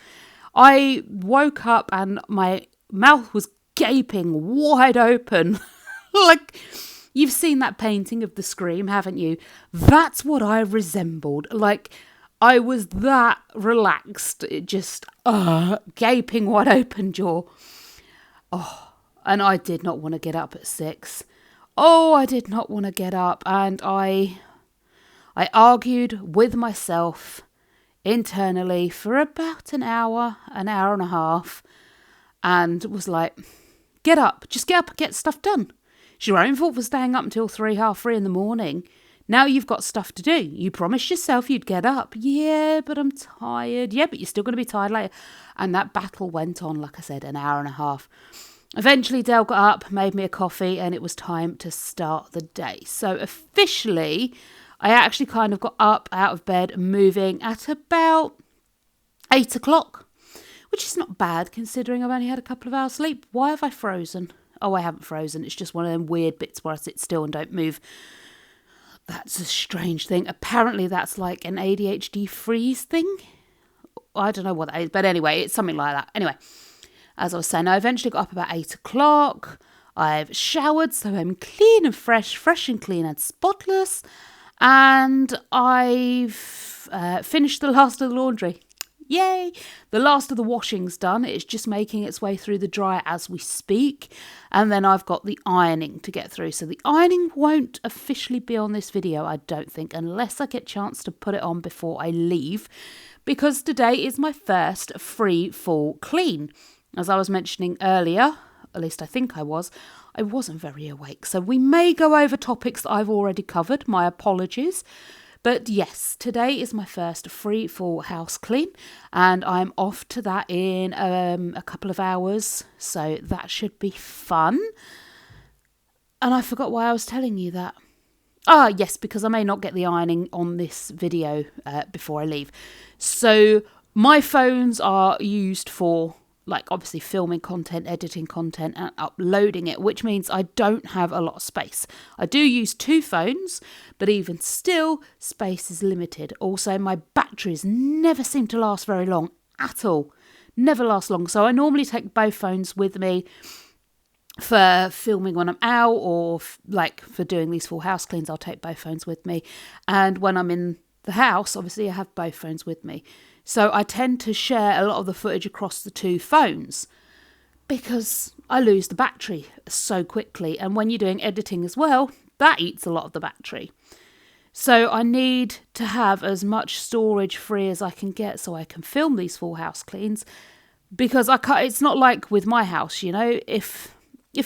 A: I woke up and my mouth was gaping wide open. Like, you've seen that painting of the Scream, haven't you? That's what I resembled. Like, I was that relaxed, it just gaping wide open jaw. Oh, and I did not want to get up at 6. Oh, I did not want to get up, and I argued with myself internally for about an hour and a half, and was like, get up, just get up and get stuff done. It's your own fault for staying up until 3, half 3 in the morning. Now you've got stuff to do. You promised yourself you'd get up. Yeah, but I'm tired. Yeah, but you're still going to be tired later. And that battle went on, like I said, an hour and a half. Eventually, Dale got up, made me a coffee, and it was time to start the day. So officially, I actually kind of got up out of bed, moving at about 8 o'clock, which is not bad considering I've only had a couple of hours sleep. Why have I frozen? Oh, I haven't frozen. It's just one of them weird bits where I sit still and don't move. That's a strange thing. Apparently, that's like an ADHD freeze thing. I don't know what that is, but anyway, it's something like that. Anyway, as I was saying, I eventually got up about 8 o'clock. I've showered, so I'm clean and fresh and clean and spotless. And I've finished the last of the laundry. Yay! The last of the washing's done. It's just making its way through the dryer as we speak. And then I've got the ironing to get through. So the ironing won't officially be on this video, I don't think, unless I get a chance to put it on before I leave. Because today is my first free full clean. As I was mentioning earlier, at least I think I wasn't very awake. So we may go over topics that I've already covered. My apologies. But yes, today is my first free full house clean, and I'm off to that in a couple of hours, so that should be fun. And I forgot why I was telling you that. Yes, because I may not get the ironing on this video before I leave. So my phones are used for, like, obviously filming content, editing content and uploading it, which means I don't have a lot of space. I do use 2 phones, but even still, space is limited. Also, my batteries never seem to last very long at all. Never last long. So I normally take both phones with me for filming when I'm out, or like for doing these full house cleans, I'll take both phones with me. And when I'm in the house, obviously I have both phones with me. So I tend to share a lot of the footage across the 2 phones because I lose the battery so quickly. And when you're doing editing as well, that eats a lot of the battery. So I need to have as much storage free as I can get so I can film these full house cleans, because I can't, it's not like with my house, you know, if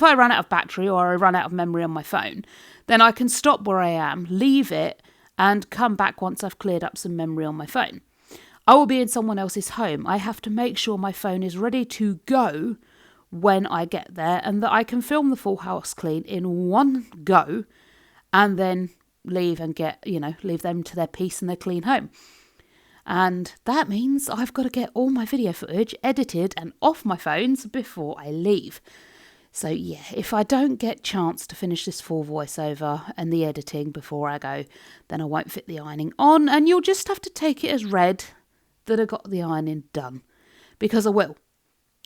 A: I run out of battery or I run out of memory on my phone, then I can stop where I am, leave it, and come back once I've cleared up some memory on my phone. I will be in someone else's home. I have to make sure my phone is ready to go when I get there, and that I can film the full house clean in one go and then leave and leave them to their peace and their clean home. And that means I've got to get all my video footage edited and off my phones before I leave. So yeah, if I don't get a chance to finish this full voiceover and the editing before I go, then I won't fit the ironing on, and you'll just have to take it as read that I got the ironing done. Because I will.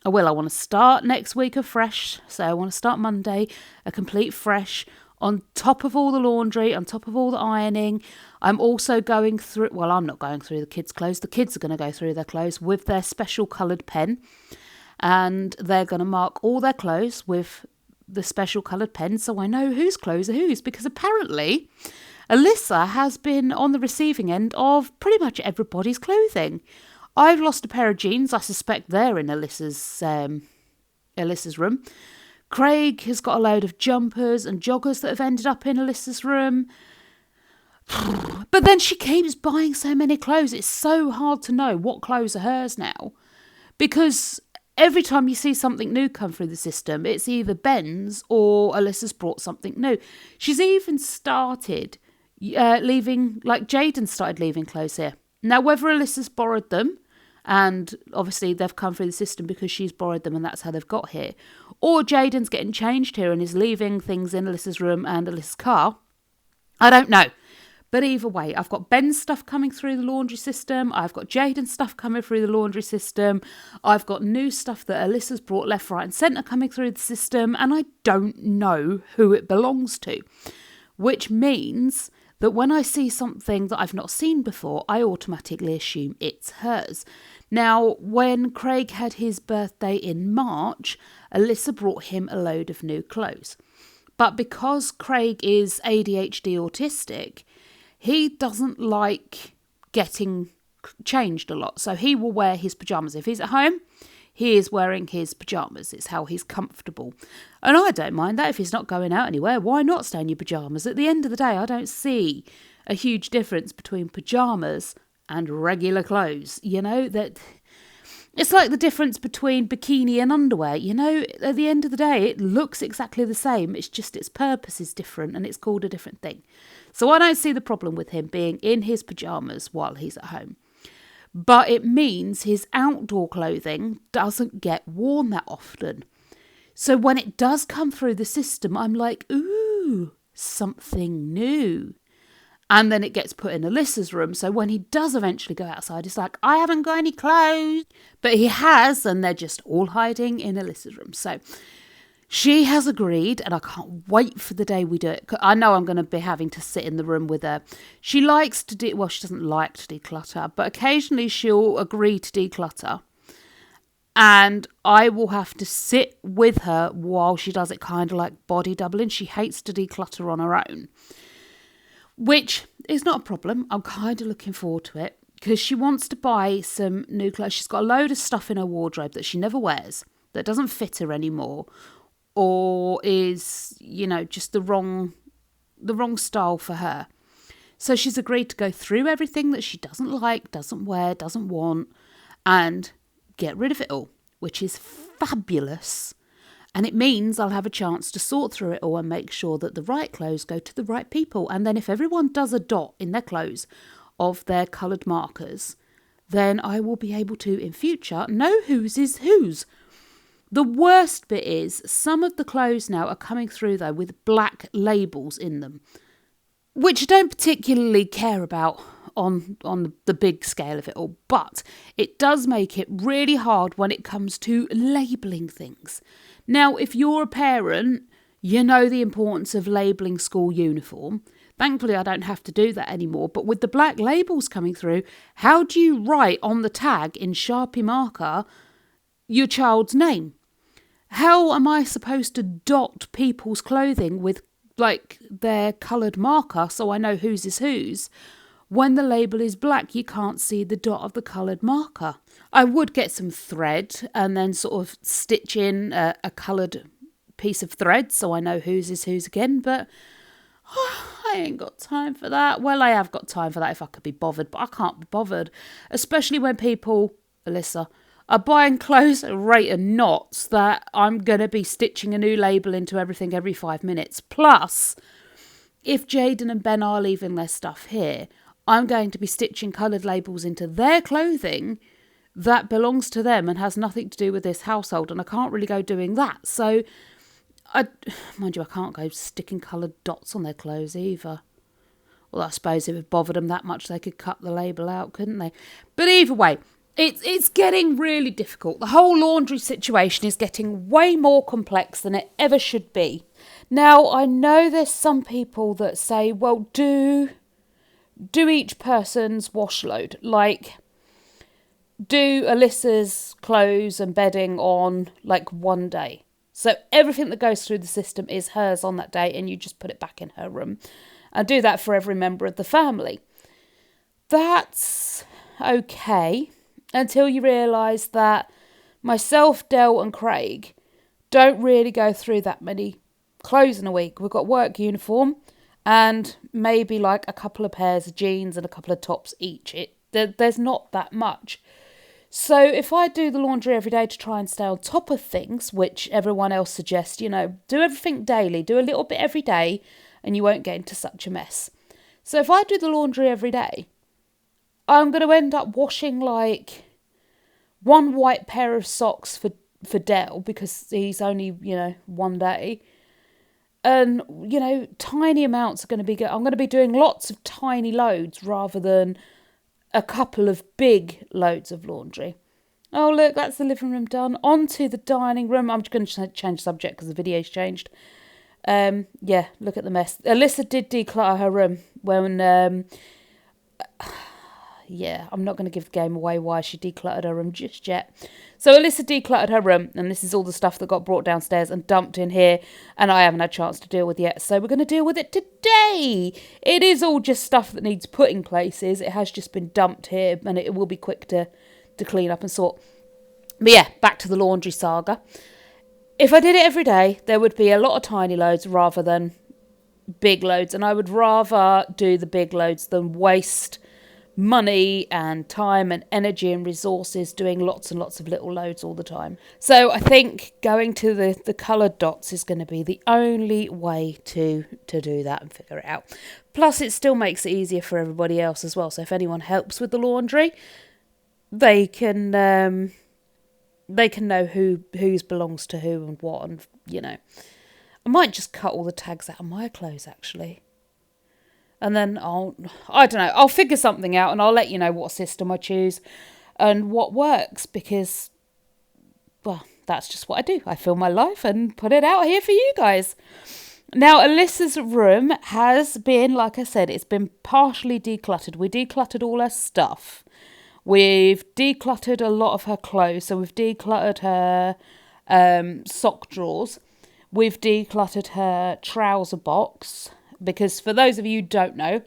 A: I want to start next week afresh. So I want to start Monday, a complete fresh, on top of all the laundry, on top of all the ironing. I'm also going through, well, I'm not going through the kids' clothes. The kids are going to go through their clothes with their special coloured pen. And they're going to mark all their clothes with the special coloured pen, so I know whose clothes are whose. Because apparently Alyssa has been on the receiving end of pretty much everybody's clothing. I've lost a pair of jeans. I suspect they're in Alyssa's room. Craig has got a load of jumpers and joggers that have ended up in Alyssa's room. But then she keeps buying so many clothes. It's so hard to know what clothes are hers now. Because every time you see something new come through the system, it's either Ben's or Alyssa's brought something new. She's even started leaving, like Jaden started leaving clothes here. Now, whether Alyssa's borrowed them, and obviously they've come through the system because she's borrowed them and that's how they've got here, or Jaden's getting changed here and is leaving things in Alyssa's room and Alyssa's car, I don't know. But either way, I've got Ben's stuff coming through the laundry system. I've got Jaden's stuff coming through the laundry system. I've got new stuff that Alyssa's brought left, right and centre coming through the system. And I don't know who it belongs to. Which means that when I see something that I've not seen before, I automatically assume it's hers. Now, when Craig had his birthday in March, Alyssa brought him a load of new clothes. But because Craig is ADHD autistic, he doesn't like getting changed a lot. So he will wear his pyjamas. If he's at home, he is wearing his pyjamas. It's how he's comfortable. And I don't mind that. If he's not going out anywhere, why not stay in your pyjamas? At the end of the day, I don't see a huge difference between pyjamas and regular clothes. You know, that it's like the difference between bikini and underwear. You know, at the end of the day, it looks exactly the same. It's just its purpose is different and it's called a different thing. So I don't see the problem with him being in his pyjamas while he's at home. But it means his outdoor clothing doesn't get worn that often. So when it does come through the system, I'm like, ooh, something new. And then it gets put in Alyssa's room. So when he does eventually go outside, it's like, I haven't got any clothes. But he has, and they're just all hiding in Alyssa's room. So she has agreed, and I can't wait for the day we do it. I know I'm going to be having to sit in the room with her. She likes to well, she doesn't like to declutter, but occasionally she'll agree to declutter. And I will have to sit with her while she does it, kind of like body doubling. She hates to declutter on her own, which is not a problem. I'm kind of looking forward to it because she wants to buy some new clothes. She's got a load of stuff in her wardrobe that she never wears, that doesn't fit her anymore, or is, you know, just the wrong style for her. So she's agreed to go through everything that she doesn't like, doesn't wear, doesn't want, and get rid of it all, which is fabulous. And it means I'll have a chance to sort through it all and make sure that the right clothes go to the right people. And then if everyone does a dot in their clothes of their coloured markers, then I will be able to, in future, know whose is whose. The worst bit is some of the clothes now are coming through, though, with black labels in them, which I don't particularly care about on the big scale of it all. But it does make it really hard when it comes to labelling things. Now, if you're a parent, you know the importance of labelling school uniform. Thankfully, I don't have to do that anymore. But with the black labels coming through, how do you write on the tag in Sharpie marker your child's name? How am I supposed to dot people's clothing with like their coloured marker so I know whose is whose? When the label is black, you can't see the dot of the coloured marker. I would get some thread and then sort of stitch in a coloured piece of thread so I know whose is whose again, but I ain't got time for that. Well, I have got time for that if I could be bothered, but I can't be bothered, especially when people, Alyssa, are buying clothes at a rate of knots that I'm going to be stitching a new label into everything every 5 minutes. Plus, if Jaden and Ben are leaving their stuff here, I'm going to be stitching coloured labels into their clothing that belongs to them and has nothing to do with this household, and I can't really go doing that. So, mind you, I can't go sticking coloured dots on their clothes either. Well, I suppose if it bothered them that much, they could cut the label out, couldn't they? But either way, it's getting really difficult. The whole laundry situation is getting way more complex than it ever should be. Now, I know there's some people that say, well, do each person's wash load. Like, do Alyssa's clothes and bedding on, like, one day. So everything that goes through the system is hers on that day, and you just put it back in her room. And do that for every member of the family. That's okay, until you realise that myself, Del and Craig don't really go through that many clothes in a week. We've got work uniform and maybe like a couple of pairs of jeans and a couple of tops each. There's not that much. So if I do the laundry every day to try and stay on top of things, which everyone else suggests, you know, do everything daily, do a little bit every day, and you won't get into such a mess. So if I do the laundry every day, I'm going to end up washing like one white pair of socks for Del because he's only, you know, one day. And, you know, tiny amounts are going to be I'm going to be doing lots of tiny loads rather than a couple of big loads of laundry. Oh, look, that's the living room done. On to the dining room. I'm just going to change subject because the video's changed. Yeah, look at the mess. Alyssa did declutter her room when, yeah, I'm not going to give the game away why she decluttered her room just yet. So Alyssa decluttered her room, and this is all the stuff that got brought downstairs and dumped in here, and I haven't had a chance to deal with yet. So we're going to deal with it today. It is all just stuff that needs putting places. It has just been dumped here, and it will be quick to clean up and sort. But yeah, back to the laundry saga. If I did it every day, there would be a lot of tiny loads rather than big loads, and I would rather do the big loads than waste money and time and energy and resources doing lots and lots of little loads all the time. So I think going to the coloured dots is going to be the only way to do that and figure it out. Plus it still makes it easier for everybody else as well. So if anyone helps with the laundry, they can know whose belongs to who and what, and I might just cut all the tags out of my clothes actually. And then I'll figure something out and I'll let you know what system I choose and what works, because, well, that's just what I do. I film my life and put it out here for you guys. Now, Alyssa's room has been, like I said, it's been partially decluttered. We decluttered all her stuff. We've decluttered a lot of her clothes. So we've decluttered her sock drawers. We've decluttered her trouser box. Because for those of you who don't know,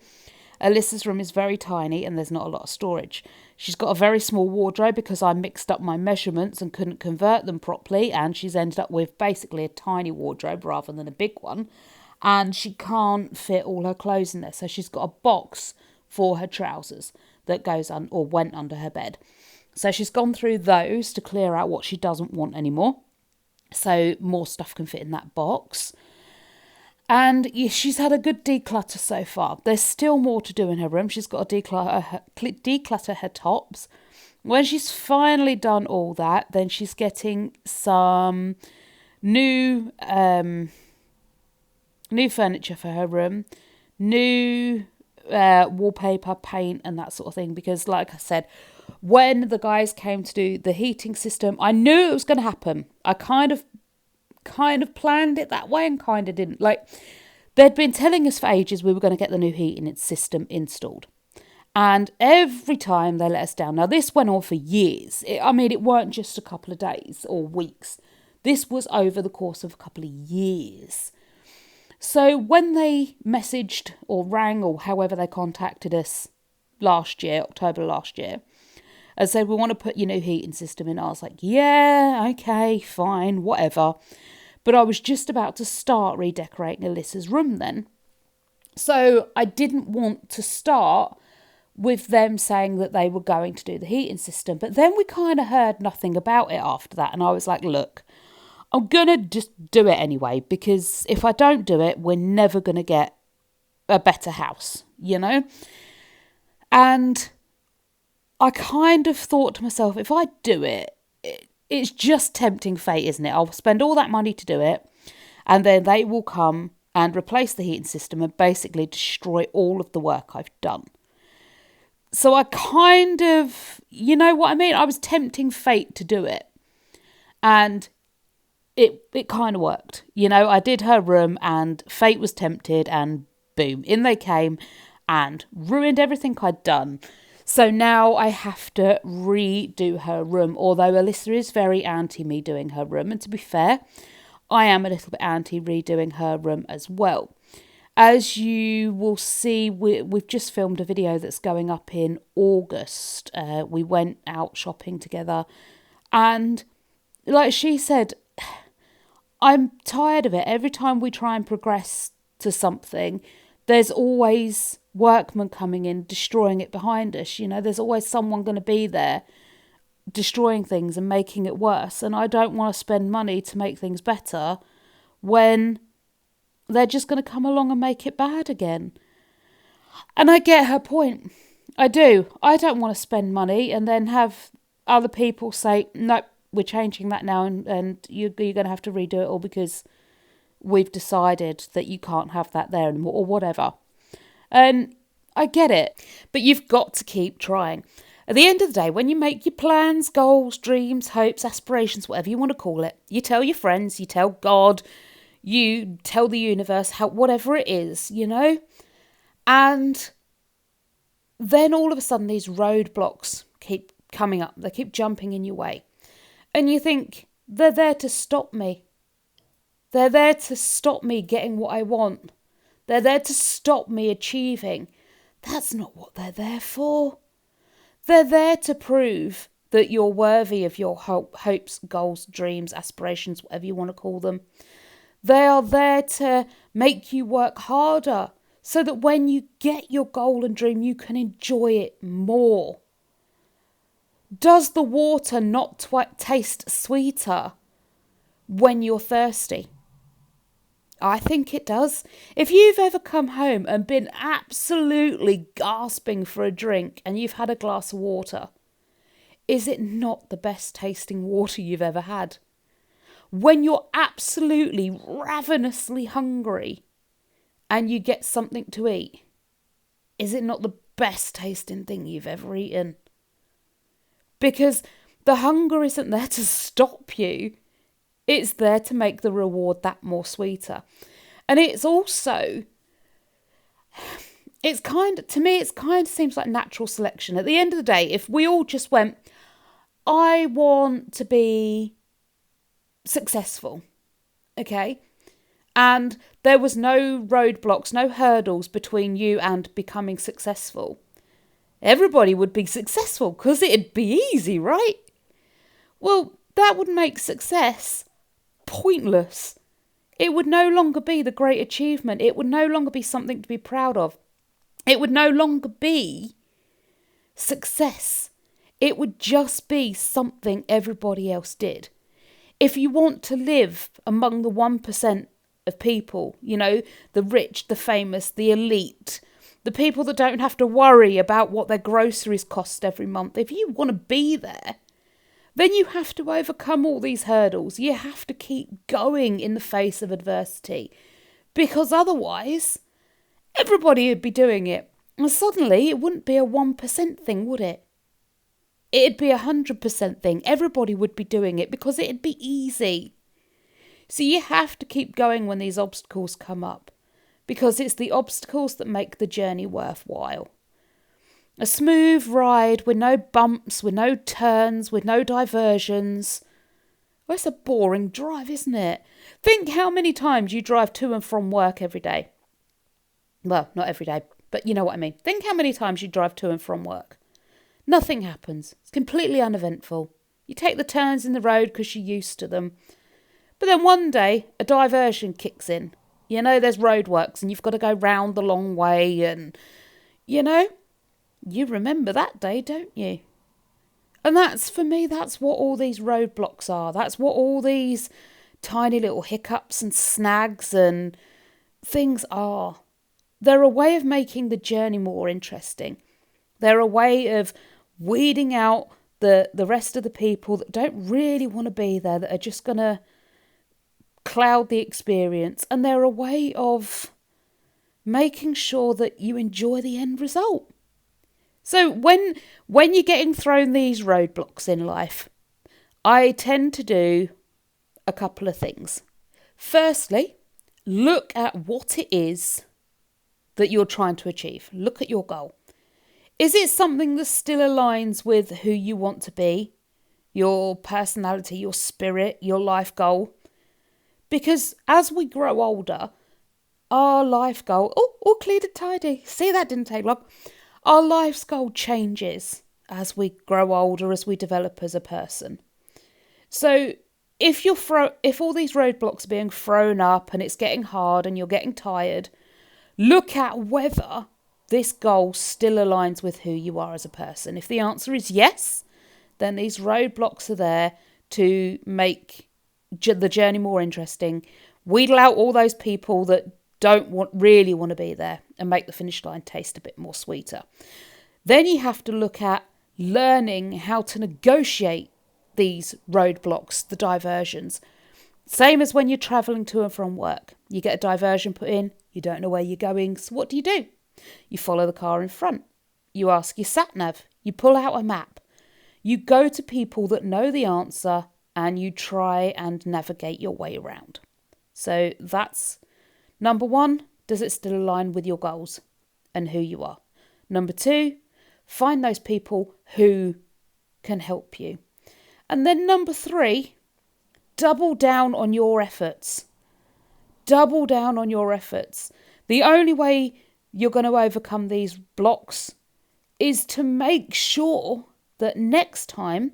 A: Alyssa's room is very tiny and there's not a lot of storage. She's got a very small wardrobe because I mixed up my measurements and couldn't convert them properly, and she's ended up with basically a tiny wardrobe rather than a big one. And she can't fit all her clothes in there. So she's got a box for her trousers that goes on or went under her bed. So she's gone through those to clear out what she doesn't want anymore. So more stuff can fit in that box. And she's had a good declutter so far. There's still more to do in her room. She's got to declutter her tops. When she's finally done all that, then she's getting some new furniture for her room, new wallpaper, paint, and that sort of thing. Because, like I said, when the guys came to do the heating system, I knew it was going to happen. I kind of planned it that way and kind of didn't. Like, they'd been telling us for ages we were going to get the new heating system installed, and every time they let us down. Now this went on for years. It weren't just a couple of days or weeks. This was over the course of a couple of years. So when they messaged or rang or however they contacted us October last year, and said, we want to put your new heating system in, I was like, yeah, okay, fine, whatever. But I was just about to start redecorating Alyssa's room then. So I didn't want to start with them saying that they were going to do the heating system. But then we kind of heard nothing about it after that. And I was like, look, I'm going to just do it anyway, because if I don't do it, we're never going to get a better house, And I kind of thought to myself, if I do it, it's just tempting fate, isn't it? I'll spend all that money to do it, and then they will come and replace the heating system and basically destroy all of the work I've done. So I kind of, you know what I mean? I was tempting fate to do it. And it kind of worked. I did her room and fate was tempted, and boom, in they came and ruined everything I'd done. So now I have to redo her room, although Alyssa is very anti me doing her room. And to be fair, I am a little bit anti redoing her room as well. As you will see, we've just filmed a video that's going up in August. We went out shopping together. And like she said, I'm tired of it. Every time we try and progress to something, there's always workmen coming in, destroying it behind us. There's always someone going to be there destroying things and making it worse. And I don't want to spend money to make things better when they're just going to come along and make it bad again. And I get her point. I do. I don't want to spend money and then have other people say, nope, we're changing that now and you're going to have to redo it all because we've decided that you can't have that there anymore or whatever. And I get it, but you've got to keep trying. At the end of the day, when you make your plans, goals, dreams, hopes, aspirations, whatever you want to call it, you tell your friends, you tell God, You tell the universe how, whatever it is, and then all of a sudden these roadblocks keep coming up. They keep jumping in your way. And you think, they're there to stop me. They're there to stop me getting what I want. They're there to stop me achieving. That's not what they're there for. They're there to prove that you're worthy of your hopes, goals, dreams, aspirations, whatever you want to call them. They are there to make you work harder so that when you get your goal and dream, you can enjoy it more. Does the water not taste sweeter when you're thirsty? I think it does. If you've ever come home and been absolutely gasping for a drink and you've had a glass of water, is it not the best tasting water you've ever had? When you're absolutely ravenously hungry and you get something to eat, is it not the best tasting thing you've ever eaten? Because the hunger isn't there to stop you. It's there to make the reward that more sweeter. And it's also, to me, it kind of seems like natural selection. At the end of the day, if we all just went, I want to be successful, okay? And there was no roadblocks, no hurdles between you and becoming successful. Everybody would be successful because it'd be easy, right? Well, that would make success pointless. It would no longer be the great achievement. It would no longer be something to be proud of. It would no longer be success. It would just be something everybody else did. If you want to live among the 1% of people, the rich, the famous, the elite, the people that don't have to worry about what their groceries cost every month, if you want to be there, then you have to overcome all these hurdles. You have to keep going in the face of adversity, because otherwise everybody would be doing it. And suddenly it wouldn't be a 1% thing, would it? It'd be 100% thing. Everybody would be doing it because it'd be easy. So you have to keep going when these obstacles come up, because it's the obstacles that make the journey worthwhile. A smooth ride with no bumps, with no turns, with no diversions. Well, it's a boring drive, isn't it? Think how many times you drive to and from work every day. Well, not every day, but you know what I mean. Think how many times you drive to and from work. Nothing happens. It's completely uneventful. You take the turns in the road because you're used to them. But then one day, a diversion kicks in. There's roadworks and you've got to go round the long way and, you remember that day, don't you? And for me, that's what all these roadblocks are. That's what all these tiny little hiccups and snags and things are. They're a way of making the journey more interesting. They're a way of weeding out the rest of the people that don't really want to be there, that are just going to cloud the experience. And they're a way of making sure that you enjoy the end result. So when you're getting thrown these roadblocks in life, I tend to do a couple of things. Firstly, look at what it is that you're trying to achieve. Look at your goal. Is it something that still aligns with who you want to be, your personality, your spirit, your life goal? Because as we grow older, our life goal, all cleared and tidy. See, that didn't take long. Our life's goal changes as we grow older, as we develop as a person. So if all these roadblocks are being thrown up and it's getting hard and you're getting tired, look at whether this goal still aligns with who you are as a person. If the answer is yes, then these roadblocks are there to make the journey more interesting. Wheedle out all those people that don't really want to be there and make the finish line taste a bit more sweeter. Then you have to look at learning how to negotiate these roadblocks, the diversions. Same as when you're travelling to and from work. You get a diversion put in, you don't know where you're going, so what do? You follow the car in front. You ask your sat-nav. You pull out a map. You go to people that know the answer and you try and navigate your way around. So that's number one. Does it still align with your goals and who you are? Number two, find those people who can help you. And then number three, double down on your efforts. Double down on your efforts. The only way you're going to overcome these blocks is to make sure that next time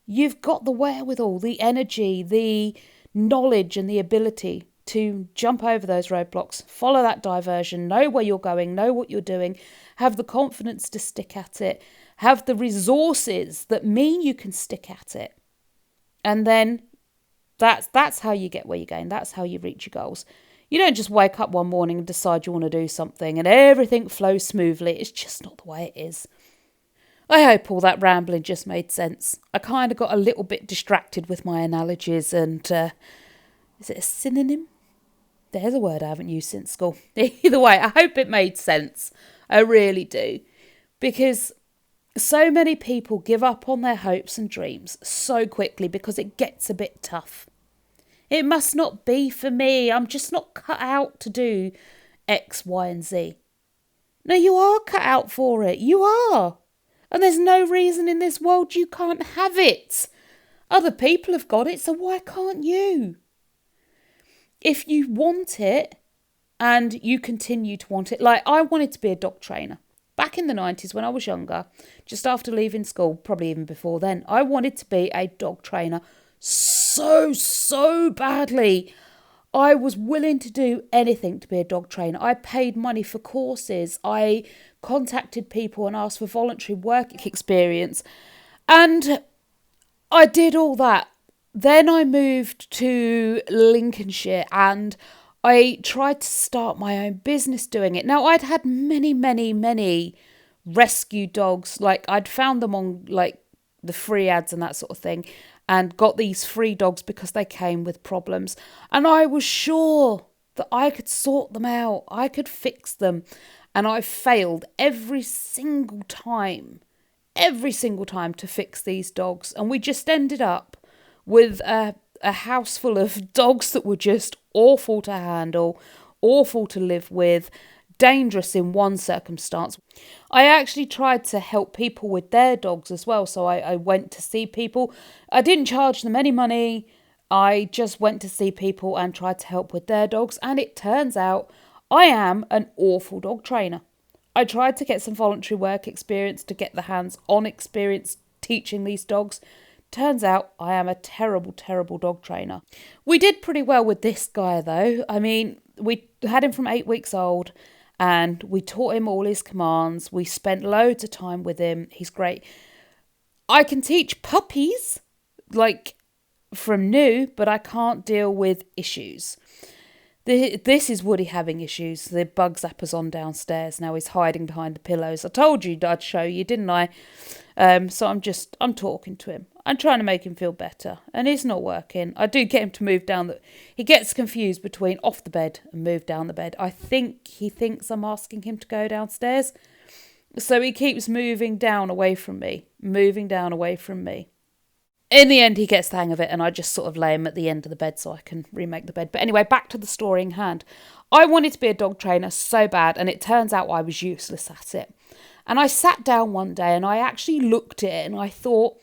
A: you've got the wherewithal, the energy, the knowledge and the ability to jump over those roadblocks, follow that diversion, know where you're going, know what you're doing, have the confidence to stick at it, have the resources that mean you can stick at it. And then that's how you get where you're going. That's how you reach your goals. You don't just wake up one morning and decide you want to do something and everything flows smoothly. It's just not the way it is. I hope all that rambling just made sense. I kind of got a little bit distracted with my analogies and is it a synonym? There's a word I haven't used since school. Either way, I hope it made sense. I really do. Because so many people give up on their hopes and dreams so quickly because it gets a bit tough. It must not be for me. I'm just not cut out to do X, Y, and Z. No, you are cut out for it. You are. And there's no reason in this world you can't have it. Other people have got it, so why can't you? If you want it and you continue to want it, like I wanted to be a dog trainer. Back in the 90s when I was younger, just after leaving school, probably even before then, I wanted to be a dog trainer so badly. I was willing to do anything to be a dog trainer. I paid money for courses. I contacted people and asked for voluntary work experience. And I did all that. Then I moved to Lincolnshire and I tried to start my own business doing it. Now, I'd had many rescue dogs. Like, I'd found them on, like, the free ads and that sort of thing, and got these free dogs because they came with problems. And I was sure that I could sort them out. I could fix them. And I failed every single time to fix these dogs. And we just ended up with a house full of dogs that were just awful to handle, awful to live with, dangerous in one circumstance. I actually tried to help people with their dogs as well. So I went to see people. I didn't charge them any money. I just went to see people and tried to help with their dogs. And it turns out I am an awful dog trainer. I tried to get some voluntary work experience to get the hands-on experience teaching these dogs. Turns out I am a terrible dog trainer. We did pretty well with this guy though. I mean, we had him from 8 weeks old and we taught him all his commands. We spent loads of time with him. He's great. I can teach puppies, like from new, but I can't deal with issues. This is Woody having issues. The bug zapper's on downstairs. Now he's hiding behind the pillows. I told you I'd show you, didn't I? So I'm talking to him. I'm trying to make him feel better. And it's not working. I do get him to move down. He gets confused between off the bed and move down the bed. I think he thinks I'm asking him to go downstairs. So he keeps moving down away from me. In the end, he gets the hang of it, and I just sort of lay him at the end of the bed so I can remake the bed. But anyway, back to the story in hand. I wanted to be a dog trainer so bad, and it turns out I was useless at it. And I sat down one day and I actually looked at it and I thought,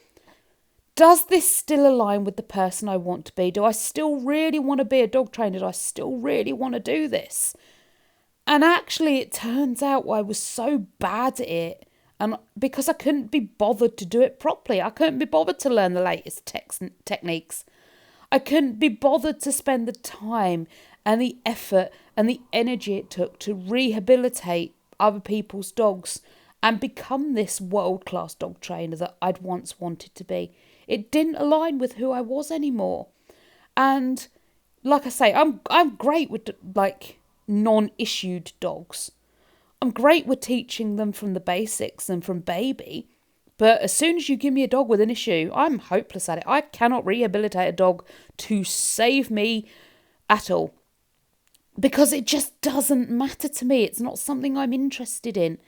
A: does this still align with the person I want to be? Do I still really want to be a dog trainer? Do I still really want to do this? And actually, it turns out I was so bad at it. And because I couldn't be bothered to do it properly. I couldn't be bothered to learn the latest techniques. I couldn't be bothered to spend the time and the effort and the energy it took to rehabilitate other people's dogs and become this world-class dog trainer that I'd once wanted to be. It didn't align with who I was anymore. And like I say, I'm great with like non-issued dogs. I'm great with teaching them from the basics and from baby. But as soon as you give me a dog with an issue, I'm hopeless at it. I cannot rehabilitate a dog to save me at all. Because it just doesn't matter to me. It's not something I'm interested in.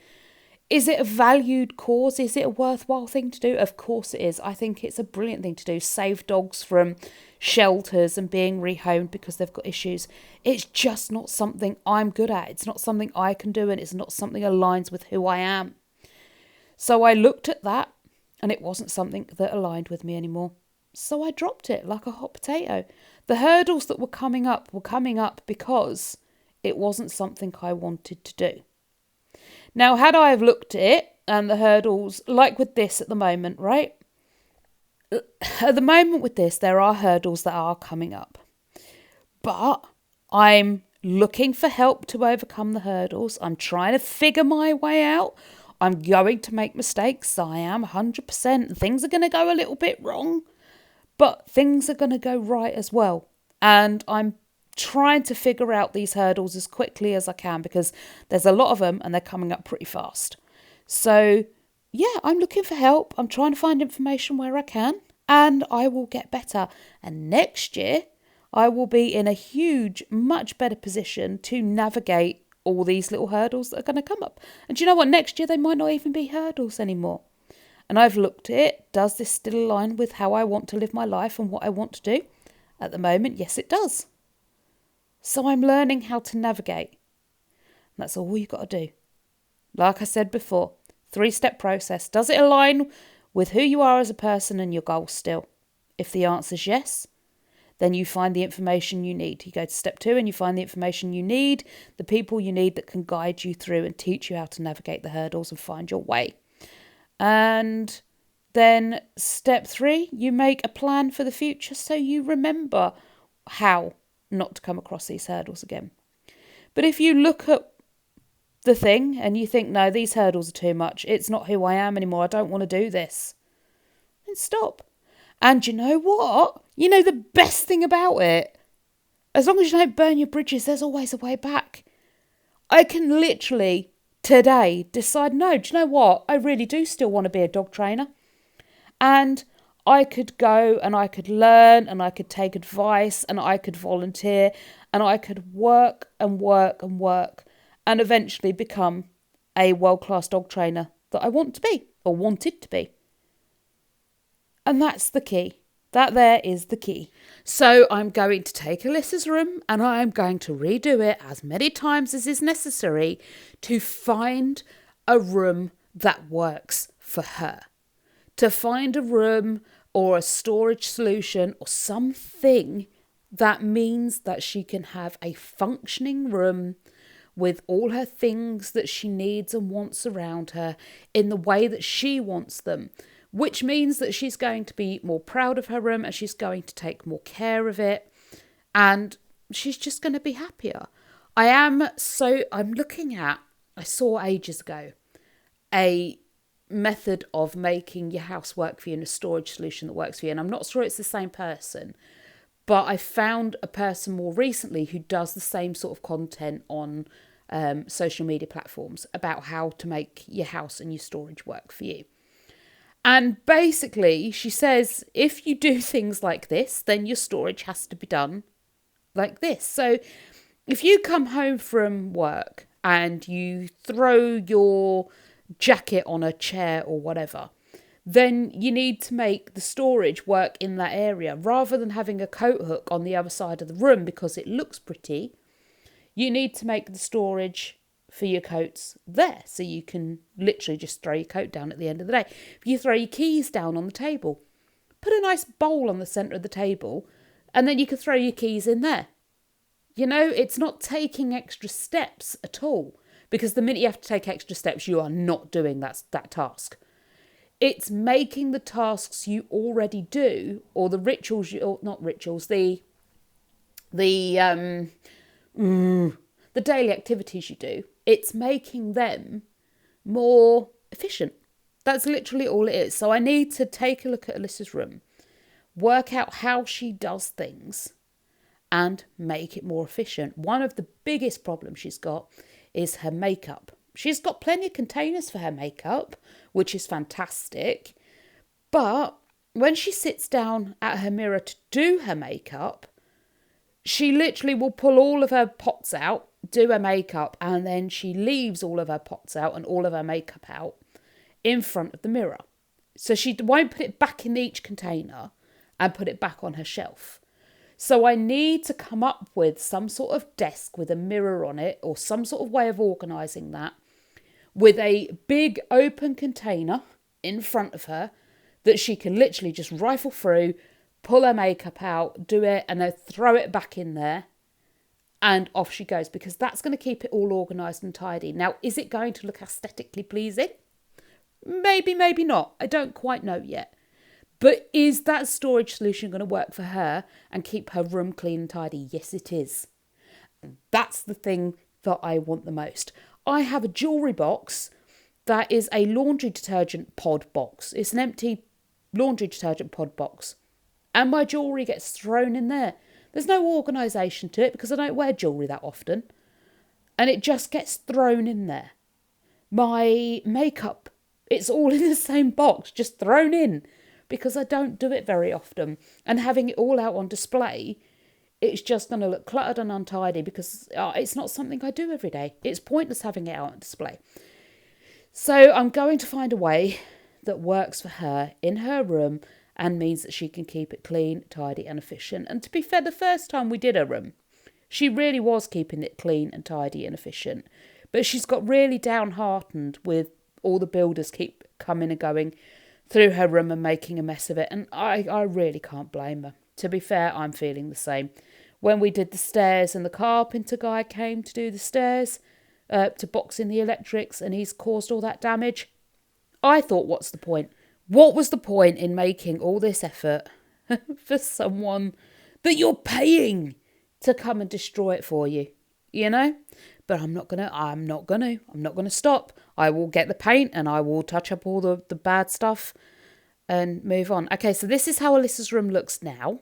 A: Is it a valued cause? Is it a worthwhile thing to do? Of course it is. I think it's a brilliant thing to do. Save dogs from shelters and being rehomed because they've got issues. It's just not something I'm good at. It's not something I can do, and it's not something that aligns with who I am. So I looked at that, and it wasn't something that aligned with me anymore. So I dropped it like a hot potato. The hurdles that were coming up because it wasn't something I wanted to do. Now, had I have looked at it and the hurdles, like with this at the moment, right? At the moment with this, there are hurdles that are coming up. But I'm looking for help to overcome the hurdles. I'm trying to figure my way out. I'm going to make mistakes. I am 100%. Things are going to go a little bit wrong, but things are going to go right as well. And I'm trying to figure out these hurdles as quickly as I can because there's a lot of them and they're coming up pretty fast. So yeah, I'm looking for help. I'm trying to find information where I can, and I will get better. And next year, I will be in a huge, much better position to navigate all these little hurdles that are going to come up. And do you know what? Next year, they might not even be hurdles anymore. And I've looked at it. Does this still align with how I want to live my life and what I want to do? At the moment, yes, it does. So I'm learning how to navigate. And that's all you've got to do. Like I said before, 3-step process. Does it align with who you are as a person and your goals still? If the answer is yes, then you find the information you need. You go to step 2 and you find the information you need, the people you need that can guide you through and teach you how to navigate the hurdles and find your way. And then step 3, you make a plan for the future so you remember how not to come across these hurdles again. But if you look at the thing and you think, no, these hurdles are too much, it's not who I am anymore, I don't want to do this, then stop. And you know what? You know the best thing about it? As long as you don't burn your bridges, there's always a way back. I can literally today decide, no, do you know what? I really do still want to be a dog trainer. And I could go and I could learn and I could take advice and I could volunteer and I could work and work and work and eventually become a world-class dog trainer that I want to be or wanted to be. And that's the key. That there is the key. So I'm going to take Alyssa's room and I'm going to redo it as many times as is necessary to find a room that works for her. To find a room or a storage solution or something that means that she can have a functioning room with all her things that she needs and wants around her in the way that she wants them, which means that she's going to be more proud of her room and she's going to take more care of it and she's just going to be happier. I saw ages ago a method of making your house work for you and a storage solution that works for you. And I'm not sure it's the same person, but I found a person more recently who does the same sort of content on social media platforms about how to make your house and your storage work for you. And basically, she says, if you do things like this, then your storage has to be done like this. So if you come home from work and you throw your jacket on a chair or whatever, then you need to make the storage work in that area. Rather than having a coat hook on the other side of the room because it looks pretty, you need to make the storage for your coats there so you can literally just throw your coat down at the end of the day. If you throw your keys down on the table, put a nice bowl on the centre of the table and then you can throw your keys in there. You know, it's not taking extra steps at all, because the minute you have to take extra steps, you are not doing that task. It's making the tasks you already do, or the rituals, the daily activities you do, it's making them more efficient. That's literally all it is. So I need to take a look at Alyssa's room, work out how she does things and make it more efficient. One of the biggest problems she's got is her makeup. She's got plenty of containers for her makeup, which is fantastic. But when she sits down at her mirror to do her makeup, she literally will pull all of her pots out do her makeup, and then she leaves all of her pots out and all of her makeup out in front of the mirror. So she won't put it back in each container and put it back on her shelf. So I need to come up with some sort of desk with a mirror on it, or some sort of way of organising that, with a big open container in front of her that she can literally just rifle through, pull her makeup out, do it, and then throw it back in there, and off she goes, because that's going to keep it all organised and tidy. Now, is it going to look aesthetically pleasing? Maybe, maybe not. I don't quite know yet. But is that storage solution going to work for her and keep her room clean and tidy? Yes, it is. That's the thing that I want the most. I have a jewellery box that is a laundry detergent pod box. It's an empty laundry detergent pod box. And my jewellery gets thrown in there. There's no organisation to it because I don't wear jewellery that often. And it just gets thrown in there. My makeup, it's all in the same box, just thrown in, because I don't do it very often. And having it all out on display, it's just going to look cluttered and untidy, because it's not something I do every day. It's pointless having it out on display. So I'm going to find a way that works for her in her room and means that she can keep it clean, tidy and efficient. And to be fair, the first time we did her room, she really was keeping it clean and tidy and efficient. But she's got really downhearted with all the builders keep coming and going through her room and making a mess of it. And I really can't blame her. To be fair, I'm feeling the same. When we did the stairs and the carpenter guy came to do the stairs, to box in the electrics, and he's caused all that damage, I thought, what's the point? What was the point in making all this effort for someone that you're paying to come and destroy it for you? You know? But I'm not gonna stop. I will get the paint and I will touch up all the bad stuff and move on. Okay, so this is how Alyssa's room looks now.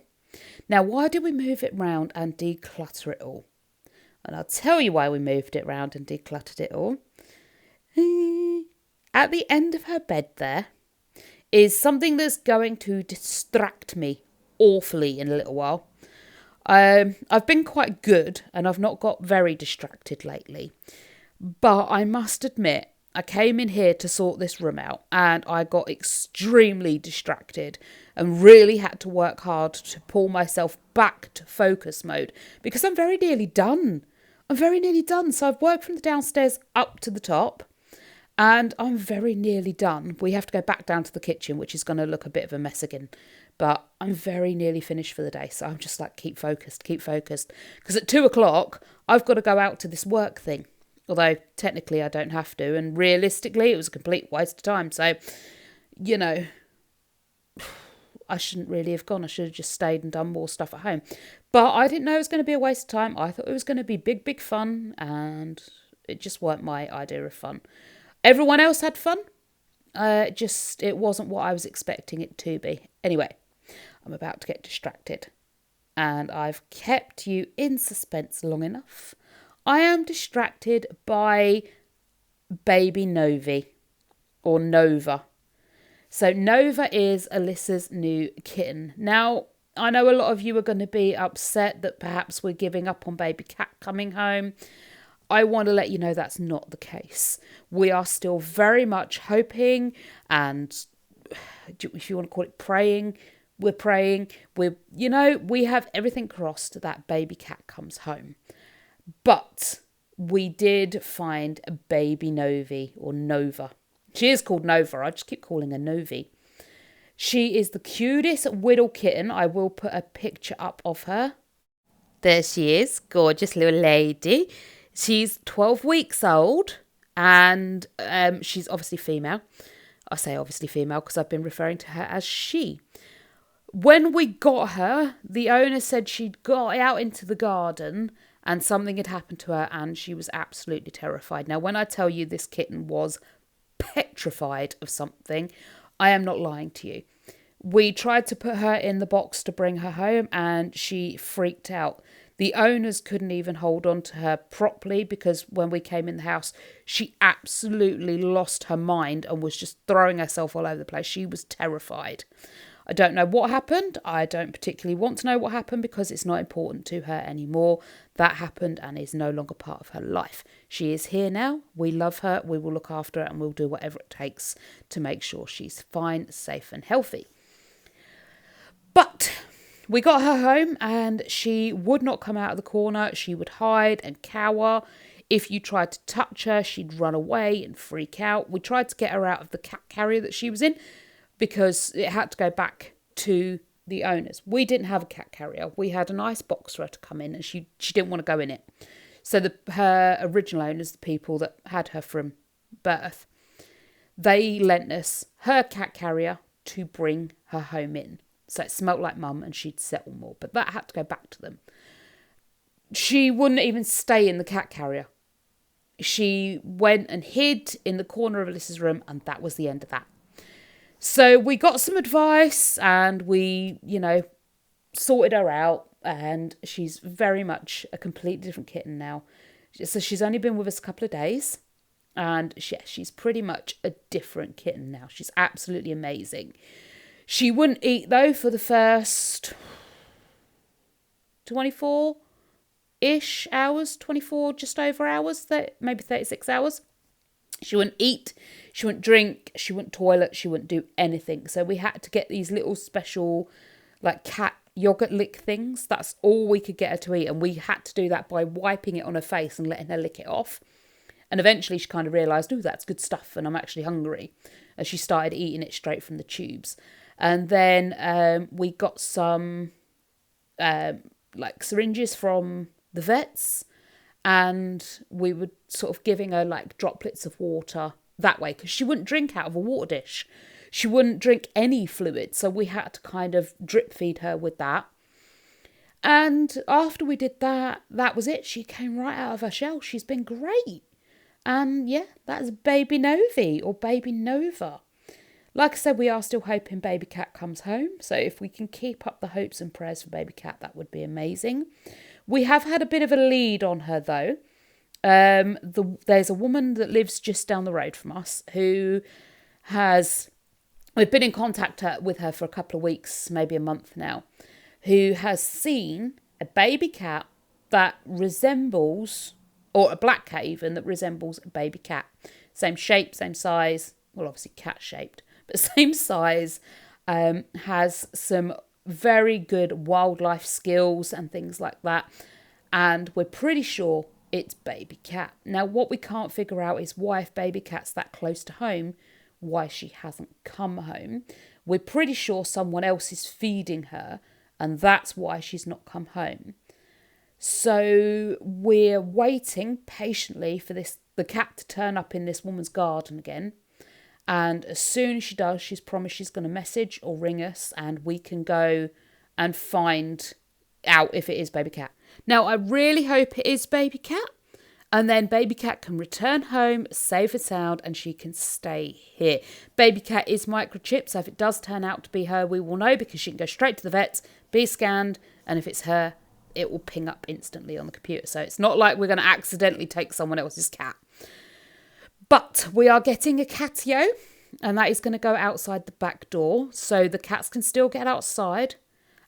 A: Now, why did we move it round and declutter it all? And I'll tell you why we moved it round and decluttered it all. At the end of her bed there is something that's going to distract me awfully in a little while. I've been quite good and I've not got very distracted lately. But I must admit, I came in here to sort this room out and I got extremely distracted and really had to work hard to pull myself back to focus mode, because I'm very nearly done. So I've worked from the downstairs up to the top and I'm very nearly done. We have to go back down to the kitchen, which is going to look a bit of a mess again. But I'm very nearly finished for the day. So I'm just like, keep focused. Because at 2:00, I've got to go out to this work thing. Although technically I don't have to. And realistically, it was a complete waste of time. So, you know, I shouldn't really have gone. I should have just stayed and done more stuff at home. But I didn't know it was going to be a waste of time. I thought it was going to be big, big fun. And it just weren't my idea of fun. Everyone else had fun. It wasn't what I was expecting it to be. Anyway, I'm about to get distracted. And I've kept you in suspense long enough. I am distracted by baby Novi, or Nova. So Nova is Alyssa's new kitten. Now, I know a lot of you are going to be upset that perhaps we're giving up on baby cat coming home. I want to let you know that's not the case. We are still very much hoping, and if you want to call it praying, we're praying. We have everything crossed that baby cat comes home. But we did find a baby Novi, or Nova. She is called Nova. I just keep calling her Novi. She is the cutest whittle kitten. I will put a picture up of her. There she is. Gorgeous little lady. She's 12 weeks old and she's obviously female. I say obviously female because I've been referring to her as she. When we got her, the owner said she'd got out into the garden and something had happened to her and she was absolutely terrified. Now, when I tell you this kitten was petrified of something, I am not lying to you. We tried to put her in the box to bring her home and she freaked out. The owners couldn't even hold on to her properly because when we came in the house, she absolutely lost her mind and was just throwing herself all over the place. She was terrified. I don't know what happened. I don't particularly want to know what happened because it's not important to her anymore. That happened and is no longer part of her life. She is here now. We love her. We will look after her and we'll do whatever it takes to make sure she's fine, safe and healthy. But we got her home and she would not come out of the corner. She would hide and cower. If you tried to touch her, she'd run away and freak out. We tried to get her out of the cat carrier that she was in because it had to go back to the owners. We didn't have a cat carrier. We had a nice box for her to come in and she didn't want to go in it. So her original owners, the people that had her from birth, they lent us her cat carrier to bring her home in. So it smelt like mum and she'd settle more. But that had to go back to them. She wouldn't even stay in the cat carrier. She went and hid in the corner of Alyssa's room and that was the end of that. So we got some advice and we, sorted her out and she's very much a completely different kitten now. So she's only been with us a couple of days and she's pretty much a different kitten now. She's absolutely amazing. She wouldn't eat though for the first 24-ish hours, 24 just over hours, maybe 36 hours. She wouldn't eat, she wouldn't drink, she wouldn't toilet, she wouldn't do anything. So we had to get these little special like cat yogurt lick things. That's all we could get her to eat. And we had to do that by wiping it on her face and letting her lick it off. And eventually she kind of realised, oh, that's good stuff and I'm actually hungry. And she started eating it straight from the tubes. And then we got some like syringes from the vets. And we were sort of giving her like droplets of water that way because she wouldn't drink out of a water dish. She wouldn't drink any fluid. So we had to kind of drip feed her with that. And after we did that, that was it. She came right out of her shell. She's been great. And yeah, that's Baby Novi or Baby Nova. Like I said, we are still hoping Baby Cat comes home. So if we can keep up the hopes and prayers for Baby Cat, that would be amazing. We have had a bit of a lead on her though. There's a woman that lives just down the road from us who we've been in contact with her for a couple of weeks, maybe a month now, who has seen a baby cat that resembles, or a black cat even, that resembles a baby cat. Same shape, same size, well obviously cat shaped, but same size, has some very good wildlife skills and things like that. And we're pretty sure it's Baby Cat. Now, what we can't figure out is why, if Baby Cat's that close to home, why she hasn't come home. We're pretty sure someone else is feeding her, and that's why she's not come home. So we're waiting patiently for the cat to turn up in this woman's garden again. And as soon as she does, she's promised she's going to message or ring us and we can go and find out if it is Baby Cat. Now, I really hope it is Baby Cat. And then Baby Cat can return home, safe and sound, and she can stay here. Baby Cat is microchipped, so if it does turn out to be her, we will know because she can go straight to the vets, be scanned, and if it's her, it will ping up instantly on the computer. So it's not like we're going to accidentally take someone else's cat. But we are getting a catio, and that is going to go outside the back door. So the cats can still get outside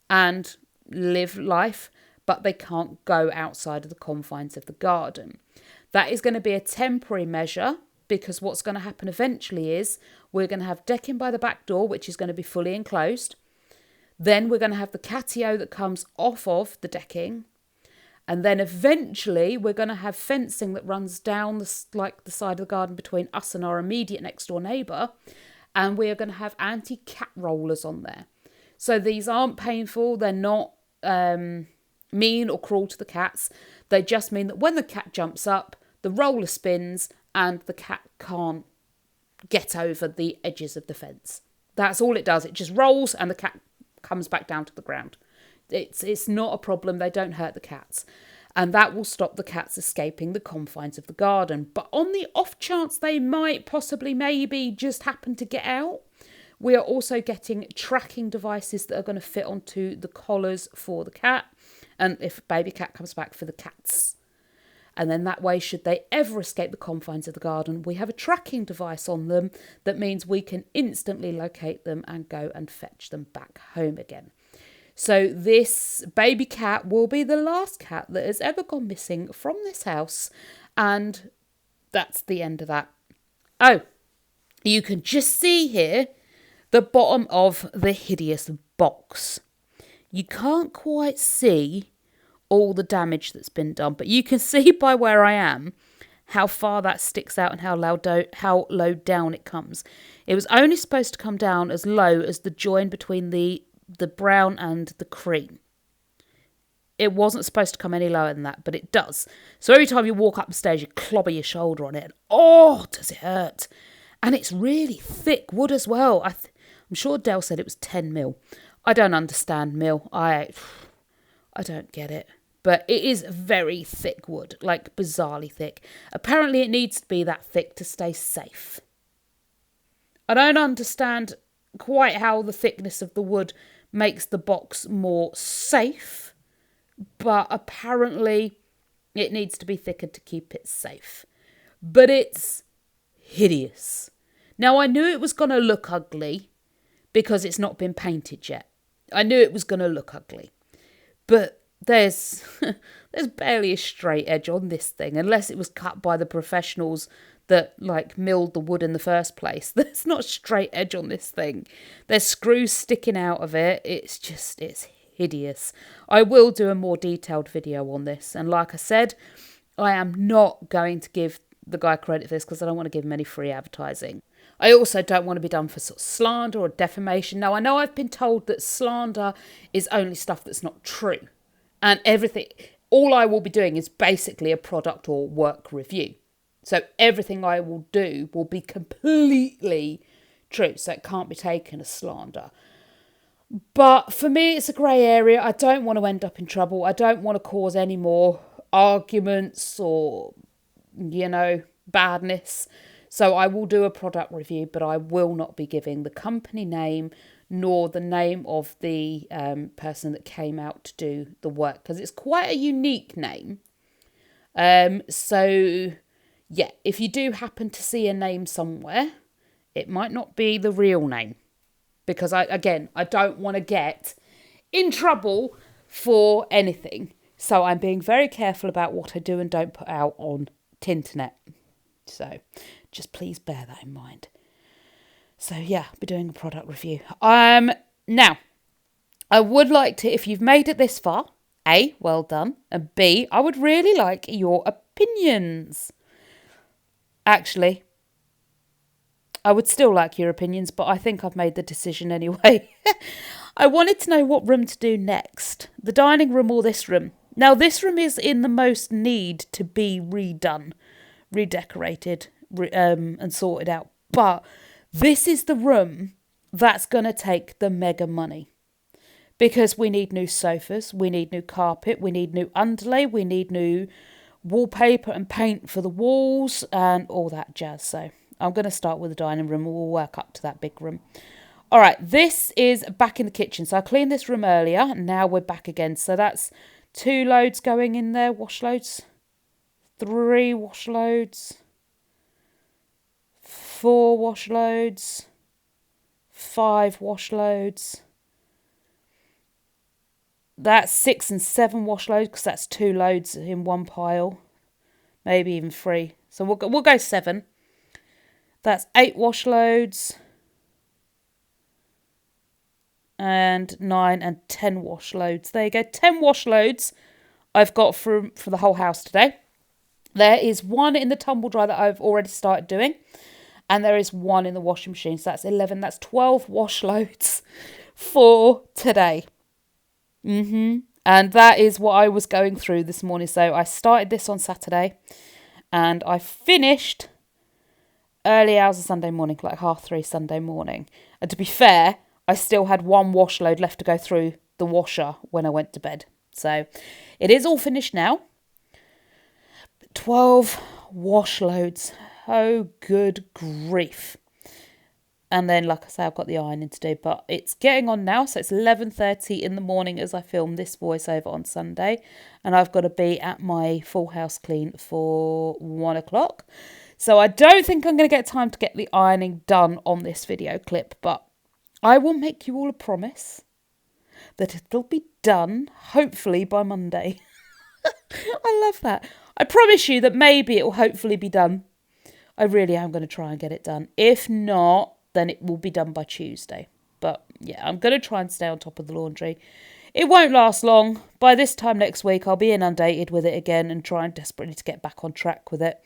A: and live life, but they can't go outside of the confines of the garden. That is going to be a temporary measure because what's going to happen eventually is we're going to have decking by the back door, which is going to be fully enclosed. Then we're going to have the catio that comes off of the decking. And then eventually we're going to have fencing that runs down the side of the garden between us and our immediate next door neighbour. And we are going to have anti-cat rollers on there. So these aren't painful. They're not mean or cruel to the cats. They just mean that when the cat jumps up, the roller spins and the cat can't get over the edges of the fence. That's all it does. It just rolls and the cat comes back down to the ground. It's not a problem. They don't hurt the cats. And that will stop the cats escaping the confines of the garden. But on the off chance they might possibly maybe just happen to get out, we are also getting tracking devices that are going to fit onto the collars for the cat. And if Baby Cat comes back, for the cats. And then that way, should they ever escape the confines of the garden, we have a tracking device on them that means we can instantly locate them and go and fetch them back home again. So this baby cat will be the last cat that has ever gone missing from this house. And that's the end of that. Oh, you can just see here the bottom of the hideous box. You can't quite see all the damage that's been done, but you can see by where I am how far that sticks out and how low down it comes. It was only supposed to come down as low as the join between the brown and the cream. It wasn't supposed to come any lower than that, but it does. So every time you walk up the stairs, you clobber your shoulder on it, and oh, does it hurt. And it's really thick wood as well. I'm sure Dell said it was 10 mil. I don't understand mil. I don't get it. But it is very thick wood, like bizarrely thick. Apparently it needs to be that thick to stay safe. I don't understand quite how the thickness of the wood makes the box more safe, but apparently it needs to be thicker to keep it safe. But it's hideous. Now, I knew it was going to look ugly because it's not been painted yet. I knew it was going to look ugly. But there's barely a straight edge on this thing, unless it was cut by the professionals that milled the wood in the first place. There's not a straight edge on this thing. There's screws sticking out of it. It's hideous. I will do a more detailed video on this, and like I said, I am not going to give the guy credit for this because I don't want to give him any free advertising. I also don't want to be done for sort of slander or defamation. Now, I know I've been told that slander is only stuff that's not true. And all I will be doing is basically a product or work review. So everything I will do will be completely true. So it can't be taken as slander. But for me, it's a grey area. I don't want to end up in trouble. I don't want to cause any more arguments or, badness. So I will do a product review, but I will not be giving the company name nor the name of the person that came out to do the work, because it's quite a unique name. So, yeah, if you do happen to see a name somewhere, it might not be the real name, because I don't want to get in trouble for anything. So I'm being very careful about what I do and don't put out on Tinternet. So just please bear that in mind. So yeah, I'll be doing a product review. Now, I would like to, if you've made it this far, A, well done, and B, I would really like your opinions. Actually, I would still like your opinions, but I think I've made the decision anyway. I wanted to know what room to do next, the dining room or this room. Now, this room is in the most need to be redone, redecorated, and sorted out, but this is the room that's going to take the mega money, because we need new sofas, we need new carpet, we need new underlay, we need new wallpaper and paint for the walls and all that jazz. So I'm going to start with the dining room and we'll work up to that big room. All right, this is back in the kitchen. So I cleaned this room earlier and now we're back again. So that's 2 loads going in there, wash loads, 3 wash loads, 4 wash loads, 5 wash loads. That's 6 and 7 wash loads, because that's 2 loads in one pile, maybe even 3. So we'll go 7. That's 8 wash loads, and 9 and 10 wash loads. There you go, 10 wash loads I've got for the whole house today. There is 1 in the tumble dryer that I've already started doing. And there is 1 in the washing machine. So that's 11. That's 12 wash loads for today. And that is what I was going through this morning. So I started this on Saturday. And I finished early hours of Sunday morning, like 3:30 Sunday morning. And to be fair, I still had 1 wash load left to go through the washer when I went to bed. So it is all finished now. 12 wash loads. Oh, good grief. And then, like I say, I've got the ironing to do, but it's getting on now. So it's 11:30 in the morning as I film this voiceover on Sunday. And I've got to be at my full house clean for 1 o'clock. So I don't think I'm going to get time to get the ironing done on this video clip, but I will make you all a promise that it'll be done, hopefully, by Monday. I love that. I promise you that maybe it will hopefully be done. I really am going to try and get it done. If not, then it will be done by Tuesday. But yeah, I'm going to try and stay on top of the laundry. It won't last long. By this time next week, I'll be inundated with it again and trying desperately to get back on track with it.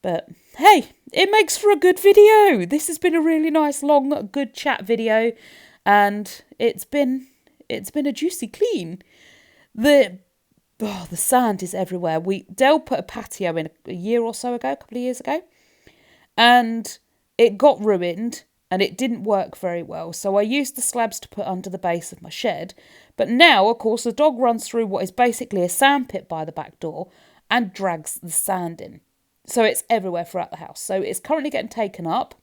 A: But hey, it makes for a good video. This has been a really nice, long, good chat video. And it's been a juicy clean. The sand is everywhere. Dale put a patio in a year or so ago, a couple of years ago. And it got ruined and it didn't work very well. So I used the slabs to put under the base of my shed. But now, of course, the dog runs through what is basically a sand pit by the back door and drags the sand in. So it's everywhere throughout the house. So it's currently getting taken up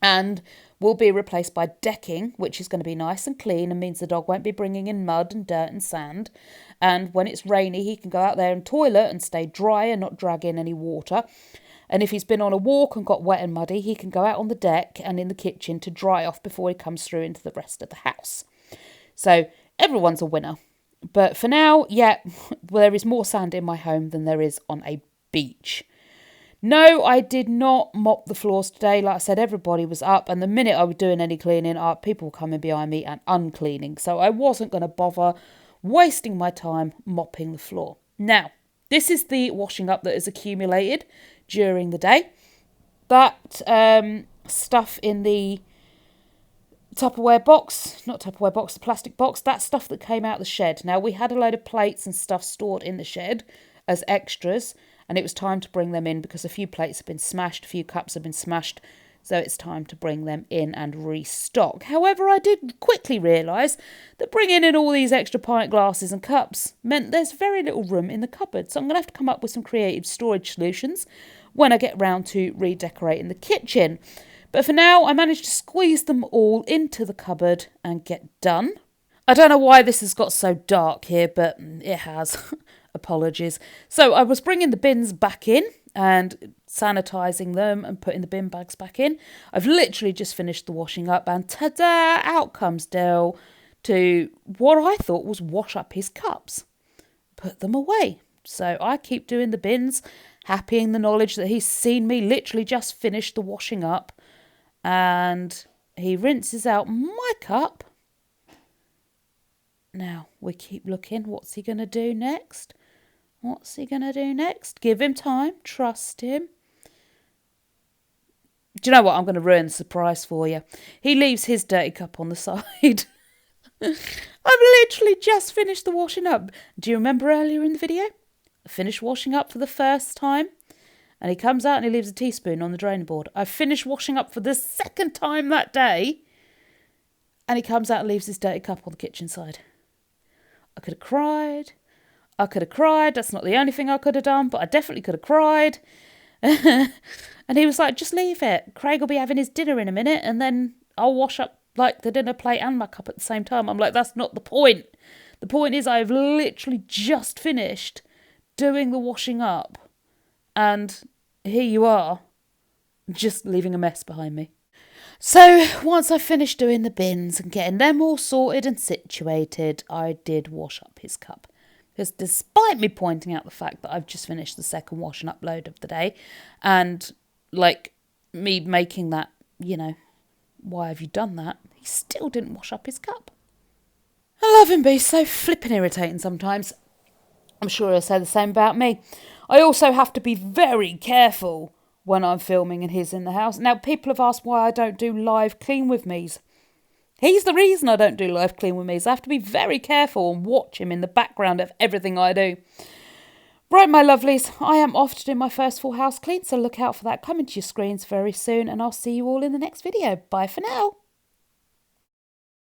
A: and will be replaced by decking, which is going to be nice and clean and means the dog won't be bringing in mud and dirt and sand. And when it's rainy, he can go out there and toilet and stay dry and not drag in any water. And if he's been on a walk and got wet and muddy, he can go out on the deck and in the kitchen to dry off before he comes through into the rest of the house. So everyone's a winner. But for now, yeah, well, there is more sand in my home than there is on a beach. No, I did not mop the floors today. Like I said, everybody was up. And the minute I was doing any cleaning up, people were coming behind me and uncleaning. So I wasn't going to bother wasting my time mopping the floor. Now, this is the washing up that has accumulated during the day. That stuff in the Tupperware box, not Tupperware box, the plastic box, that stuff that came out the shed. Now, we had a load of plates and stuff stored in the shed as extras, and it was time to bring them in because a few plates have been smashed, a few cups have been smashed, so it's time to bring them in and restock. However, I did quickly realise that bringing in all these extra pint glasses and cups meant there's very little room in the cupboard, so I'm going to have to come up with some creative storage solutions when I get round to redecorating the kitchen. But for now, I managed to squeeze them all into the cupboard and get done. I don't know why this has got so dark here, but it has. Apologies. So I was bringing the bins back in and sanitising them and putting the bin bags back in. I've literally just finished the washing up and ta-da! Out comes Dale to what I thought was wash up his cups. Put them away. So I keep doing the bins, happy in the knowledge that he's seen me literally just finish the washing up, and he rinses out my cup. Now we keep looking. What's he going to do next? What's he going to do next? Give him time. Trust him. Do you know what? I'm going to ruin the surprise for you. He leaves his dirty cup on the side. I've literally just finished the washing up. Do you remember earlier in the video? I finished washing up for the first time. And he comes out and he leaves a teaspoon on the draining board. I finished washing up for the second time that day. And he comes out and leaves his dirty cup on the kitchen side. I could have cried. That's not the only thing I could have done, but I definitely could have cried. And he was like, just leave it. Craig will be having his dinner in a minute and then I'll wash up like the dinner plate and my cup at the same time. I'm like, that's not the point. The point is I've literally just finished doing the washing up. And here you are, just leaving a mess behind me. So once I finished doing the bins and getting them all sorted and situated, I did wash up his cup. Because despite me pointing out the fact that I've just finished the second wash and upload of the day, and like me making that, why have you done that? He still didn't wash up his cup. I love him, but he's so flippin' irritating sometimes. I'm sure he'll say the same about me. I also have to be very careful when I'm filming and he's in the house. Now, people have asked why I don't do live clean with me's. He's the reason I don't do live clean with me's. I have to be very careful and watch him in the background of everything I do. Right, my lovelies, I am off to do my first full house clean, so look out for that coming to your screens very soon, and I'll see you all in the next video. Bye for now.